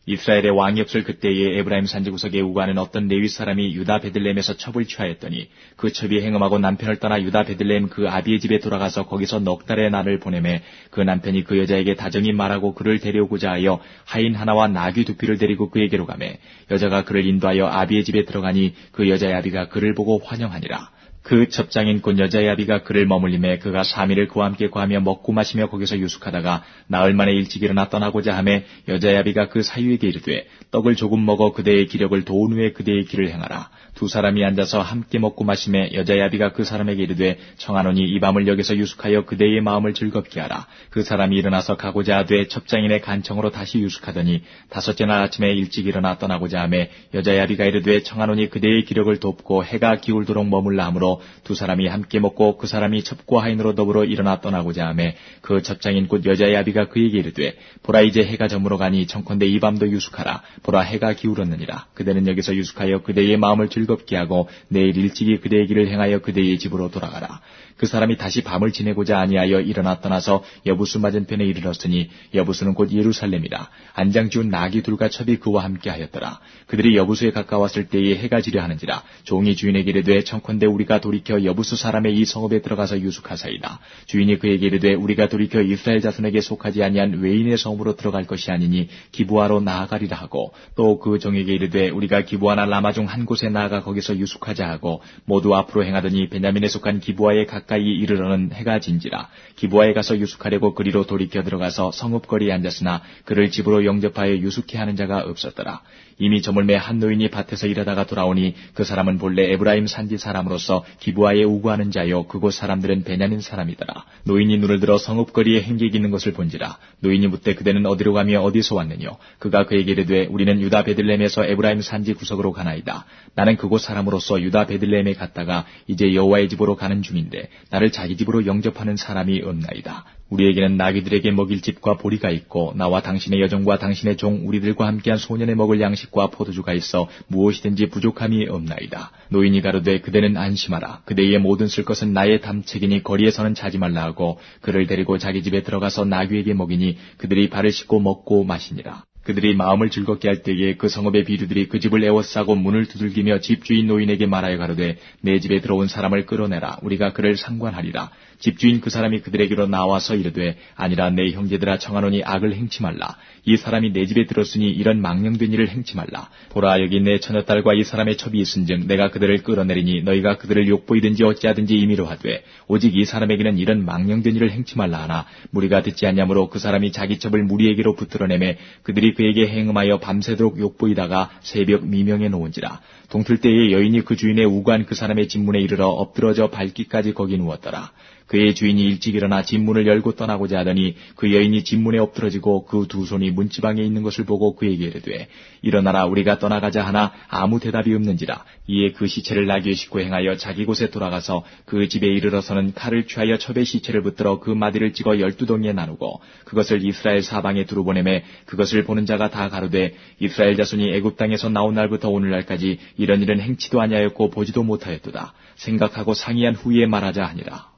이스라엘의 왕이 없을 그때에 에브라임 산지 구석에 우거하는 어떤 레위 사람이 유다 베들레헴에서 첩을 취하였더니 그 첩이 행음하고 남편을 떠나 유다 베들레헴 그 아비의 집에 돌아가서 거기서 넉 달의 날을 보내매 그 남편이 그 여자에게 다정히 말하고 그를 데려오고자 하여 하인 하나와 나귀 두 匹을 데리고 그에게로 가매 여자가 그를 인도하여 아비의 집에 들어가니 그 여자의 아비가 그를 보고 환영하니라. 그 첩장인 곧 여자의 아비가 그를 머물림에 그가 3일을 그와 함께 거하며 먹고 마시며 거기서 유숙하다가 나흘 만에 일찍 일어나 떠나고자 하매 여자의 아비가 그 사유에게 이르되 떡을 조금 먹어 그대의 기력을 도운 후에 그대의 길을 행하라. 두 사람이 앉아서 함께 먹고 마시매 여자의 아비가 그 사람에게 이르되 청하노니 이 밤을 여기서 유숙하여 그대의 마음을 즐겁게 하라. 그 사람이 일어나서 가고자 하되 첩장인의 간청으로 다시 유숙하더니 다섯째 날 아침에 일찍 일어나 떠나고자 하매 여자의 아비가 이르되 청하노니 그대의 기력을 돕고 해가 기울도록 머물라 하므로 두 사람이 함께 먹고 그 사람이 첩과 하인으로 더불어 일어나 떠나고자 하매 그 첩장인 곧 여자의 아비가 그에게 이르되 보라 이제 해가 저물어 가니 청컨대 이 밤도 유숙하라. 보라 해가 기울었느니라. 그대는 여기서 유숙하여 그대의 마음을 즐겁게 하고 내일 일찍이 그대의 길을 행하여 그대의 집으로 돌아가라. 그 사람이 다시 밤을 지내고자 아니하여 일어나 떠나서 여부수 맞은편에 이르렀으니 여부수는 곧 예루살렘이라. 안장 지운 나귀 둘과 첩이 그와 함께 하였더라. 그들이 여부수에 가까웠을 때에 해가 지려 하는지라. 종이 주인에게 이르되 청컨대 우리가 돌이켜 여부수 사람의 이 성읍에 들어가서 유숙하사이다. 주인이 그에게 이르되 우리가 돌이켜 이스라엘 자손에게 속하지 아니한 외인의 성으로 들어갈 것이 아니니 기브아로 나아가리라 하고 또 그 종에게 이르되 우리가 기브아나 라마 중 한 곳에 나아가 거기서 유숙하자 하고 모두 앞으로 행하더니 베냐민에 속한 기브아에 가까이 이르러는 해가 진지라. 기브아에 가서 유숙하려고 그리로 돌이켜 들어가서 성읍거리에 앉았으나 그를 집으로 영접하여 유숙케 하는 자가 없었더라. 이미 저물매 한 노인이 밭에서 일하다가 돌아오니 그 사람은 본래 에브라임 산지 사람으로서 기브아에 우거하는 자요 그곳 사람들은 베냐민 사람이더라. 노인이 눈을 들어 성읍거리에 행객이 있는 것을 본지라. 노인이 묻되 그대는 어디로 가며 어디서 왔느뇨? 그가 그에게 이르되 우리는 유다 베들레헴에서 에브라임 산지 구석으로 가나이다. 나는 그곳 사람으로서 유다 베들레헴에 갔다가 이제 여호와의 집으로 가는 중인데 나를 자기 집으로 영접하는 사람이 없나이다. 우리에게는 나귀들에게 먹일 집과 보리가 있고 나와 당신의 여종과 당신의 종 우리들과 함께한 소년에 먹을 양식과 포도주가 있어 무엇이든지 부족함이 없나이다. 노인이 가로되 그대는 안심하라. 그대의 모든 쓸 것은 나의 담책이니 거리에서는 자지 말라 하고 그를 데리고 자기 집에 들어가서 나귀에게 먹이니 그들이 발을 씻고 먹고 마시니라. 그들이 마음을 즐겁게 할 때에 그 성읍의 비류들이 그 집을 에워싸고 문을 두들기며 집주인 노인에게 말하여 가로되 내 집에 들어온 사람을 끌어내라. 우리가 그를 상관하리라. 집주인 그 사람이 그들에게로 나와서 이르되 아니라 내 형제들아 청하노니 악을 행치 말라. 이 사람이 내 집에 들었으니 이런 망령된 일을 행치 말라. 보라 여기 내 처녀딸과 이 사람의 첩이 있은즉 내가 그들을 끌어내리니 너희가 그들을 욕보이든지 어찌하든지 임의로 하되 오직 이 사람에게는 이런 망령된 일을 행치 말라 하나 무리가 듣지 않냐므로 그 사람이 자기 첩을 무리에게로 붙들어내매 그들이 그에게 행음하여 밤새도록 욕보이다가 새벽 미명에 놓은지라. 동틀 때에 여인이 그 주인의 우고한 그 사람의 집문에 이르러 엎드러져 밟기까지 거기 누웠더라. 그의 주인이 일찍 일어나 집문을 열고 떠나고자 하더니 그 여인이 집문에 엎드러지고 그 두 손이 문지방에 있는 것을 보고 그에게 이르되 일어나라 우리가 떠나가자 하나 아무 대답이 없는지라. 이에 그 시체를 나귀에 싣고 행하여 자기 곳에 돌아가서 그 집에 이르러서는 칼을 취하여 첩에 시체를 붙들어 그 마디를 찍어 12덩이에 나누고 그것을 이스라엘 사방에 두루 보내매 그것을 보는 자가 다 가로되 이스라엘 자손이 애굽 땅에서 나온 날부터 오늘날까지 이런 일은 행치도 아니하였고 보지도 못하였도다. 생각하고 상의한 후에 말하자 하니라.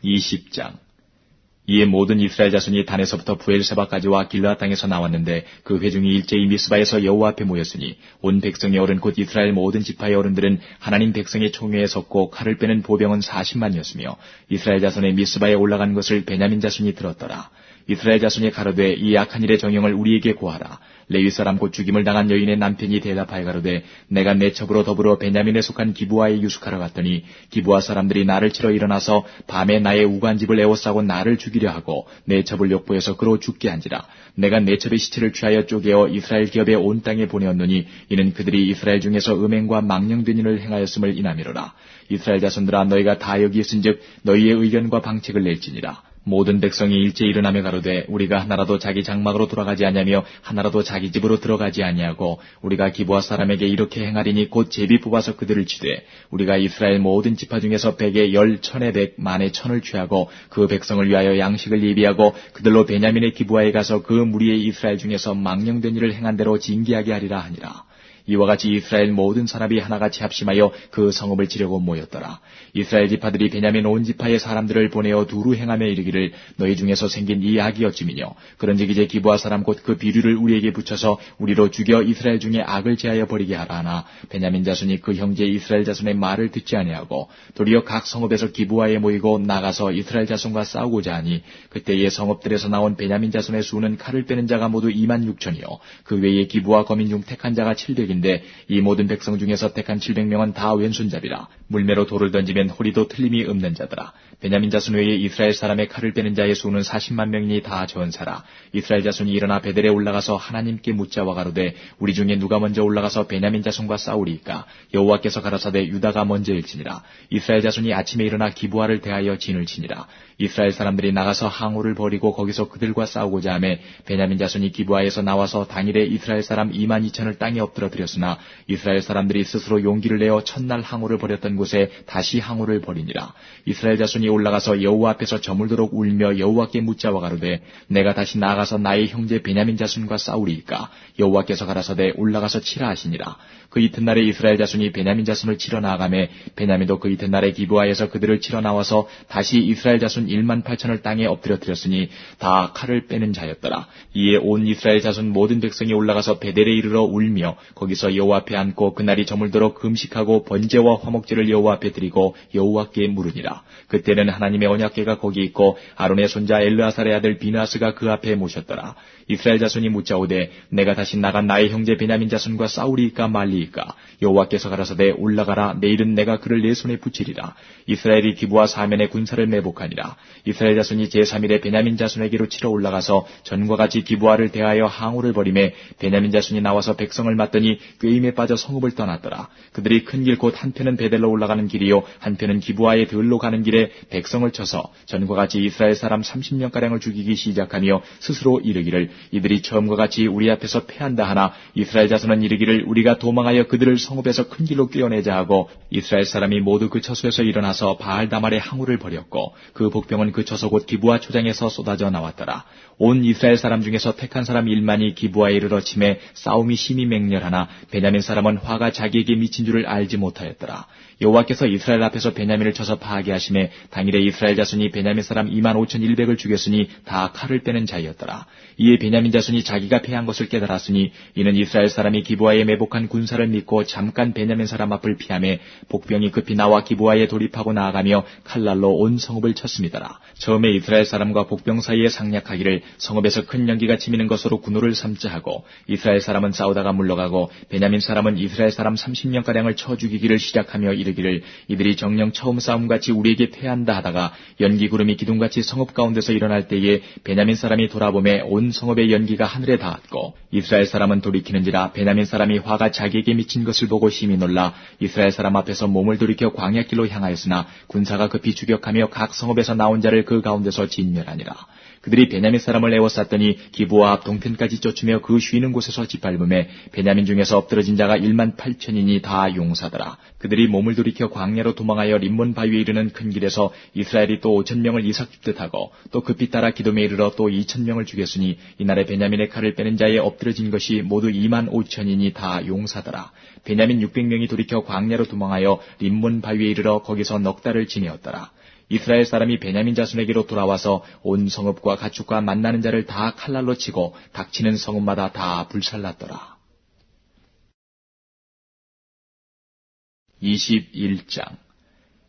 20장. 이에 모든 이스라엘 자손이 단에서부터 부엘세바까지와 길르앗 땅에서 나왔는데 그 회중이 일제히 미스바에서 여호와 앞에 모였으니 온 백성의 어른 곧 이스라엘 모든 지파의 어른들은 하나님 백성의 총회에 섰고 칼을 빼는 보병은 40만이었으며 이스라엘 자손의 미스바에 올라간 것을 베냐민 자손이 들었더라. 이스라엘 자손이 가로되 이 악한 일의 정형을 우리에게 고하라. 레위 사람 곧 죽임을 당한 여인의 남편이 대답하여 가로되 내가 내 첩으로 더불어 베냐민에 속한 기브아에 유숙하러 갔더니 기브아 사람들이 나를 치러 일어나서 밤에 나의 우간집을 에워싸고 나를 죽이려 하고 내 첩을 욕보여서 그로 죽게 한지라. 내가 내 첩의 시체를 취하여 쪼개어 이스라엘 기업의 온 땅에 보내었노니 이는 그들이 이스라엘 중에서 음행과 망령된 일을 행하였음을 인하미로라. 이스라엘 자손들아 너희가 다 여기 있은즉 너희의 의견과 방책을 낼지니라. 모든 백성이 일제히 일어나며 가로되 우리가 하나라도 자기 장막으로 돌아가지 아니하며 하나라도 자기 집으로 들어가지 아니하고 우리가 기브아 사람에게 이렇게 행하리니 곧 제비 뽑아서 그들을 치되 우리가 이스라엘 모든 지파 중에서 100에 10, 1000에 100, 만에 1000을 취하고 그 백성을 위하여 양식을 예비하고 그들로 베냐민의 기브아에 가서 그 무리의 이스라엘 중에서 망령된 일을 행한 대로 징계하게 하리라 하니라. 이와 같이 이스라엘 모든 사람이 하나같이 합심하여 그 성읍을 치려고 모였더라. 이스라엘 지파들이 베냐민 온 지파의 사람들을 보내어 두루 행하며 이르기를 너희 중에서 생긴 이 악이 어찌미뇨. 그런즉 이제 기브아 사람 곧 그 비류를 우리에게 붙여서 우리로 죽여 이스라엘 중에 악을 제하여 버리게 하라 하나 베냐민 자손이 그 형제 이스라엘 자손의 말을 듣지 아니하고 도리어 각 성읍에서 기브아에 모이고 나가서 이스라엘 자손과 싸우고자 하니 그때의 성읍들에서 나온 베냐민 자손의 수는 칼을 빼는 자가 모두 26,000이요 그 외에 기브아 거민 중 택한 자가 700 인데 이 모든 백성 중에서 택한 700명은 다 왼손잡이라. 물매로 돌을 던지면 호리도 틀림이 없는 자더라. 베냐민 자손 외에 이스라엘 사람의 칼을 빼는 자의 수는 40만 명이니 다 전사라. 이스라엘 자손이 일어나 베델에 올라가서 하나님께 묻자와 가로되 우리 중에 누가 먼저 올라가서 베냐민 자손과 싸우리이까. 여호와께서 가라사대 유다가 먼저일지니라. 이스라엘 자손이 아침에 일어나 기브아를 대하여 진을 치니라. 이스라엘 사람들이 나가서 항우를 버리고 거기서 그들과 싸우고자 하매 베냐민 자손이 기브아에서 나와서 당일에 이스라엘 사람 22,000을 땅에 엎드러뜨렸으나 이스라엘 사람들이 스스로 용기를 내어 첫날 항우를 버렸던 곳에 다시 항우를 버리니라. 이스라엘 자손이 올라가서 여호와 앞에서 저물도록 울며 여호와께 묻자와 가로되 내가 다시 나아가서 나의 형제 베냐민 자손과 싸우리이까. 여호와께서 가라사대 올라가서 치라 하시니라. 그 이튿날에 이스라엘 자손이 베냐민 자손을 치러 나아가매 베냐민도 그 이튿날에 기브아에서 그들을 치러 나와서 다시 이스라엘 자손 18,000을 땅에 엎드려뜨렸으니 다 칼을 빼는 자였더라. 이에 온 이스라엘 자손 모든 백성이 올라가서 베델에 이르러 울며 거기서 여호와 앞에 앉고 그날이 저물도록 금식하고 번제와 화목제를 여호와 앞에 드리고 여호와께 물으니라. 그때는 하나님의 언약궤가 거기 있고 아론의 손자 엘르아살의 아들 비나스가 그 앞에 모셨더라. 이스라엘 자손이 묻자오되 내가 다시 나간 나의 형제 베냐민 자손과 싸우리이까 말리이까. 여호와께서 가라사대 올라가라. 내일은 내가 그를 내 손에 붙이리라. 이스라엘이 기브아 사면에 군사를 매복하니라. 이스라엘 자손이 제3일에 베냐민 자손에게로 치러 올라가서 전과 같이 기브아를 대하여 항우를 벌이매 베냐민 자손이 나와서 백성을 맞더니 꾀임에 빠져 성읍을 떠났더라. 그들이 큰 길 곧 한편은 베델로 올라가는 길이요 한편은 기브아의 들로 가는 길에 백성을 쳐서 전과 같이 이스라엘 사람 30명가량을 죽이기 시작하며 스스로 이르기를 이들이 처음과 같이 우리 앞에서 패한다 하나 이스라엘 자손은 이르기를 우리가 도망하여 그들을 성읍에서 큰 길로 꿰어내자 하고 이스라엘 사람이 모두 그 처소에서 일어나서 바알다말의 항우를 벌였고 그 복병은 그 처소 곧 기브아 초장에서 쏟아져 나왔더라. 온 이스라엘 사람 중에서 택한 사람 1만이 기브아에 이르러 침에 싸움이 심히 맹렬하나 베냐민 사람은 화가 자기에게 미친 줄을 알지 못하였더라. 여호와께서 이스라엘 앞에서 베냐민을 쳐서 파하게 하심에 당일에 이스라엘 자손이 베냐민 사람 25,100을 죽였으니 다 칼을 빼는 자였더라. 이에 베냐민 자손이 자기가 패한 것을 깨달았으니 이는 이스라엘 사람이 기브아에 매복한 군사를 믿고 잠깐 베냐민 사람 앞을 피하매 복병이 급히 나와 기브아에 돌입하고 나아가며 칼날로 온 성읍을 쳤음이더라. 처음에 이스라엘 사람과 복병 사이에 상략하기를 성읍에서 큰 연기가 치미는 것으로 군호를 삼자 하고 이스라엘 사람은 싸우다가 물러가고 베냐민 사람은 이스라엘 사람 30명가량을 쳐 죽이기를 시작하며 이르기를 이르기를 이들이 정녕 처음 싸움같이 우리에게 패한다 하다가 연기 구름이 기둥같이 성읍 가운데서 일어날 때에 베냐민 사람이 돌아보매 온 성읍의 연기가 하늘에 닿았고 이스라엘 사람은 돌이키는지라 베냐민 사람이 화가 자기에게 미친 것을 보고 심히 놀라 이스라엘 사람 앞에서 몸을 돌이켜 광야길로 향하였으나 군사가 급히 추격하며 각 성읍에서 나온 자를 그 가운데서 진멸하니라. 그들이 베냐민 사람을 에워쌌더니 기브와 앞 동편까지 쫓으며 그 쉬는 곳에서 짓밟음에 베냐민 중에서 엎드러진 자가 18,000이니 다 용사더라. 그들이 몸을 돌이켜 광야로 도망하여 림몬 바위에 이르는 큰 길에서 이스라엘이 또 5,000명을 이삭줍듯 하고 또 급히 따라 기돔에 이르러 또 2,000명을 죽였으니 이날에 베냐민의 칼을 빼는 자에 엎드러진 것이 모두 25,000이니 다 용사더라. 베냐민 600명이 돌이켜 광야로 도망하여 림몬 바위에 이르러 거기서 넉 달을 지내었더라. 이스라엘 사람이 베냐민 자손에게로 돌아와서 온 성읍과 가축과 만나는 자를 다 칼날로 치고 닥치는 성읍마다 다 불살랐더라. 21장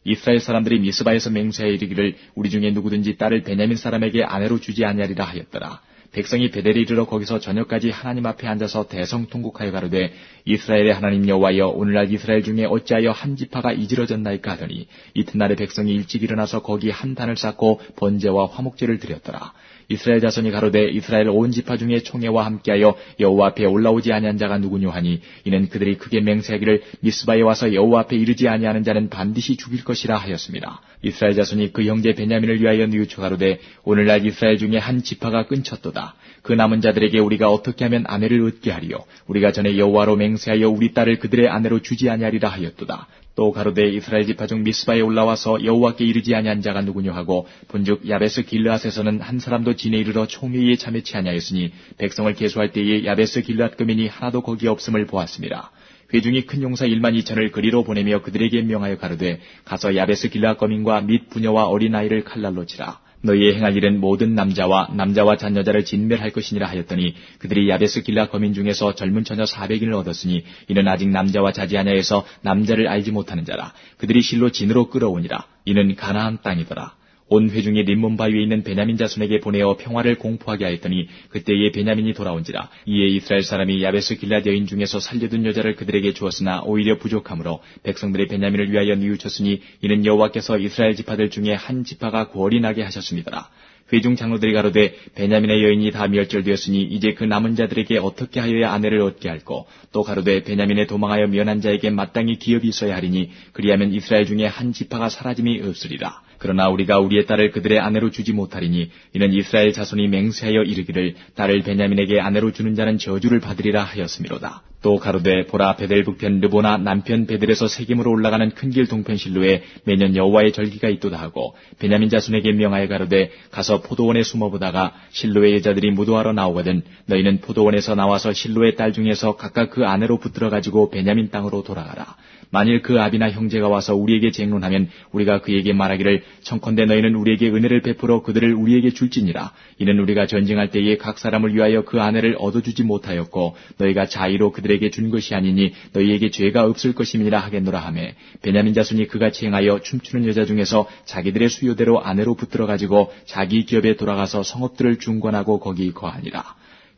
이스라엘 사람들이 미스바에서 맹세하여 이르기를 우리 중에 누구든지 딸을 베냐민 사람에게 아내로 주지 아니하리라 하였더라. 백성이 베델에 이르러 거기서 저녁까지 하나님 앞에 앉아서 대성통곡하여 가로되 이스라엘의 하나님 여호와여 오늘날 이스라엘 중에 어찌하여 한 지파가 이지러졌나이까 하더니 이튿날에 백성이 일찍 일어나서 거기 한 단을 쌓고 번제와 화목제를 드렸더라. 이스라엘 자손이 가로되 이스라엘 온 지파 중에 총회와 함께하여 여호와 앞에 올라오지 아니한 자가 누구뇨 하니 이는 그들이 크게 맹세하기를 미스바에 와서 여호와 앞에 이르지 아니하는 자는 반드시 죽일 것이라 하였습니다. 이스라엘 자손이 그 형제 베냐민을 위하여 뉘우쳐 가로되 오늘날 이스라엘 중에 한 지파가 끊쳤도다. 그 남은 자들에게 우리가 어떻게 하면 아내를 얻게 하리요. 우리가 전에 여호와로 맹세하여 우리 딸을 그들의 아내로 주지 아니하리라 하였도다. 또 가로되 이스라엘 지파 중 미스바에 올라와서 여호와께 이르지 아니한 자가 누구뇨 하고 본즉 야베스 길르앗에서는 한 사람도 진에 이르러 총회에 참여치 아니하였으니 백성을 계수할 때에 야베스 길르앗 거민이 하나도 거기에 없음을 보았습니다. 회중이 큰 용사 12,000을 그리로 보내며 그들에게 명하여 가로되 가서 야베스 길르앗 거민과 및 부녀와 어린아이를 칼날로 치라. 너희의 행할 일은 모든 남자와 잔여자를 진멸할 것이니라 하였더니 그들이 야베스 길르앗 거민 중에서 젊은 처녀 400인을 얻었으니 이는 아직 남자와 자지하냐 해서 남자를 알지 못하는 자라. 그들이 실로 진으로 끌어오니라. 이는 가나안 땅이더라. 온 회중이 림몬 바위에 있는 베냐민 자손에게 보내어 평화를 공포하게 하였더니 그때에 베냐민이 돌아온지라. 이에 이스라엘 사람이 야베스 길앗 여인 중에서 살려둔 여자를 그들에게 주었으나 오히려 부족하므로 백성들이 베냐민을 위하여 뉘우쳤으니 이는 여호와께서 이스라엘 지파들 중에 한 지파가 구월이 나게 하셨습니다. 회중 장로들이 가로되 베냐민의 여인이 다 멸절되었으니 이제 그 남은 자들에게 어떻게 하여야 아내를 얻게 할꼬. 또 가로되 베냐민에 도망하여 면한 자에게 마땅히 기업이 있어야 하리니 그리하면 이스라엘 중에 한 지파가 사라짐이 없으리라. 그러나 우리가 우리의 딸을 그들의 아내로 주지 못하리니 이는 이스라엘 자손이 맹세하여 이르기를 딸을 베냐민에게 아내로 주는 자는 저주를 받으리라 하였음이로다. 또 가로되 보라 베델 북편 르보나 남편 베델에서 세겜으로 올라가는 큰 길 동편 실로에 매년 여호와의 절기가 있도다 하고 베냐민 자손에게 명하여 가로되 가서 포도원에 숨어보다가 실로의 여자들이 무도하러 나오거든 너희는 포도원에서 나와서 실로의 딸 중에서 각각 그 아내로 붙들어 가지고 베냐민 땅으로 돌아가라. 만일 그 아비나 형제가 와서 우리에게 쟁론하면 우리가 그에게 말하기를 청컨대 너희는 우리에게 은혜를 베풀어 그들을 우리에게 줄지니라. 이는 우리가 전쟁할 때에 각 사람을 위하여 그 아내를 얻어주지 못하였고 너희가 자의로 그들에게 준 것이 아니니 너희에게 죄가 없을 것임이라 하겠노라 하매 베냐민 자손이 그같이 행하여 춤추는 여자 중에서 자기들의 수요대로 아내로 붙들어 가지고 자기 기업에 돌아가서 성읍들을 중건하고 거기 거하니라.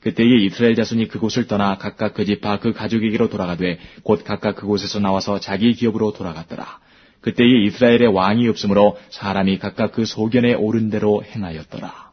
그때에 이스라엘 자손이 그곳을 떠나 각각 그 지파 그 가족에게로 돌아가되 곧 각각 그곳에서 나와서 자기 기업으로 돌아갔더라. 그때에 이스라엘의 왕이 없으므로 사람이 각각 그 소견에 옳은 대로 행하였더라.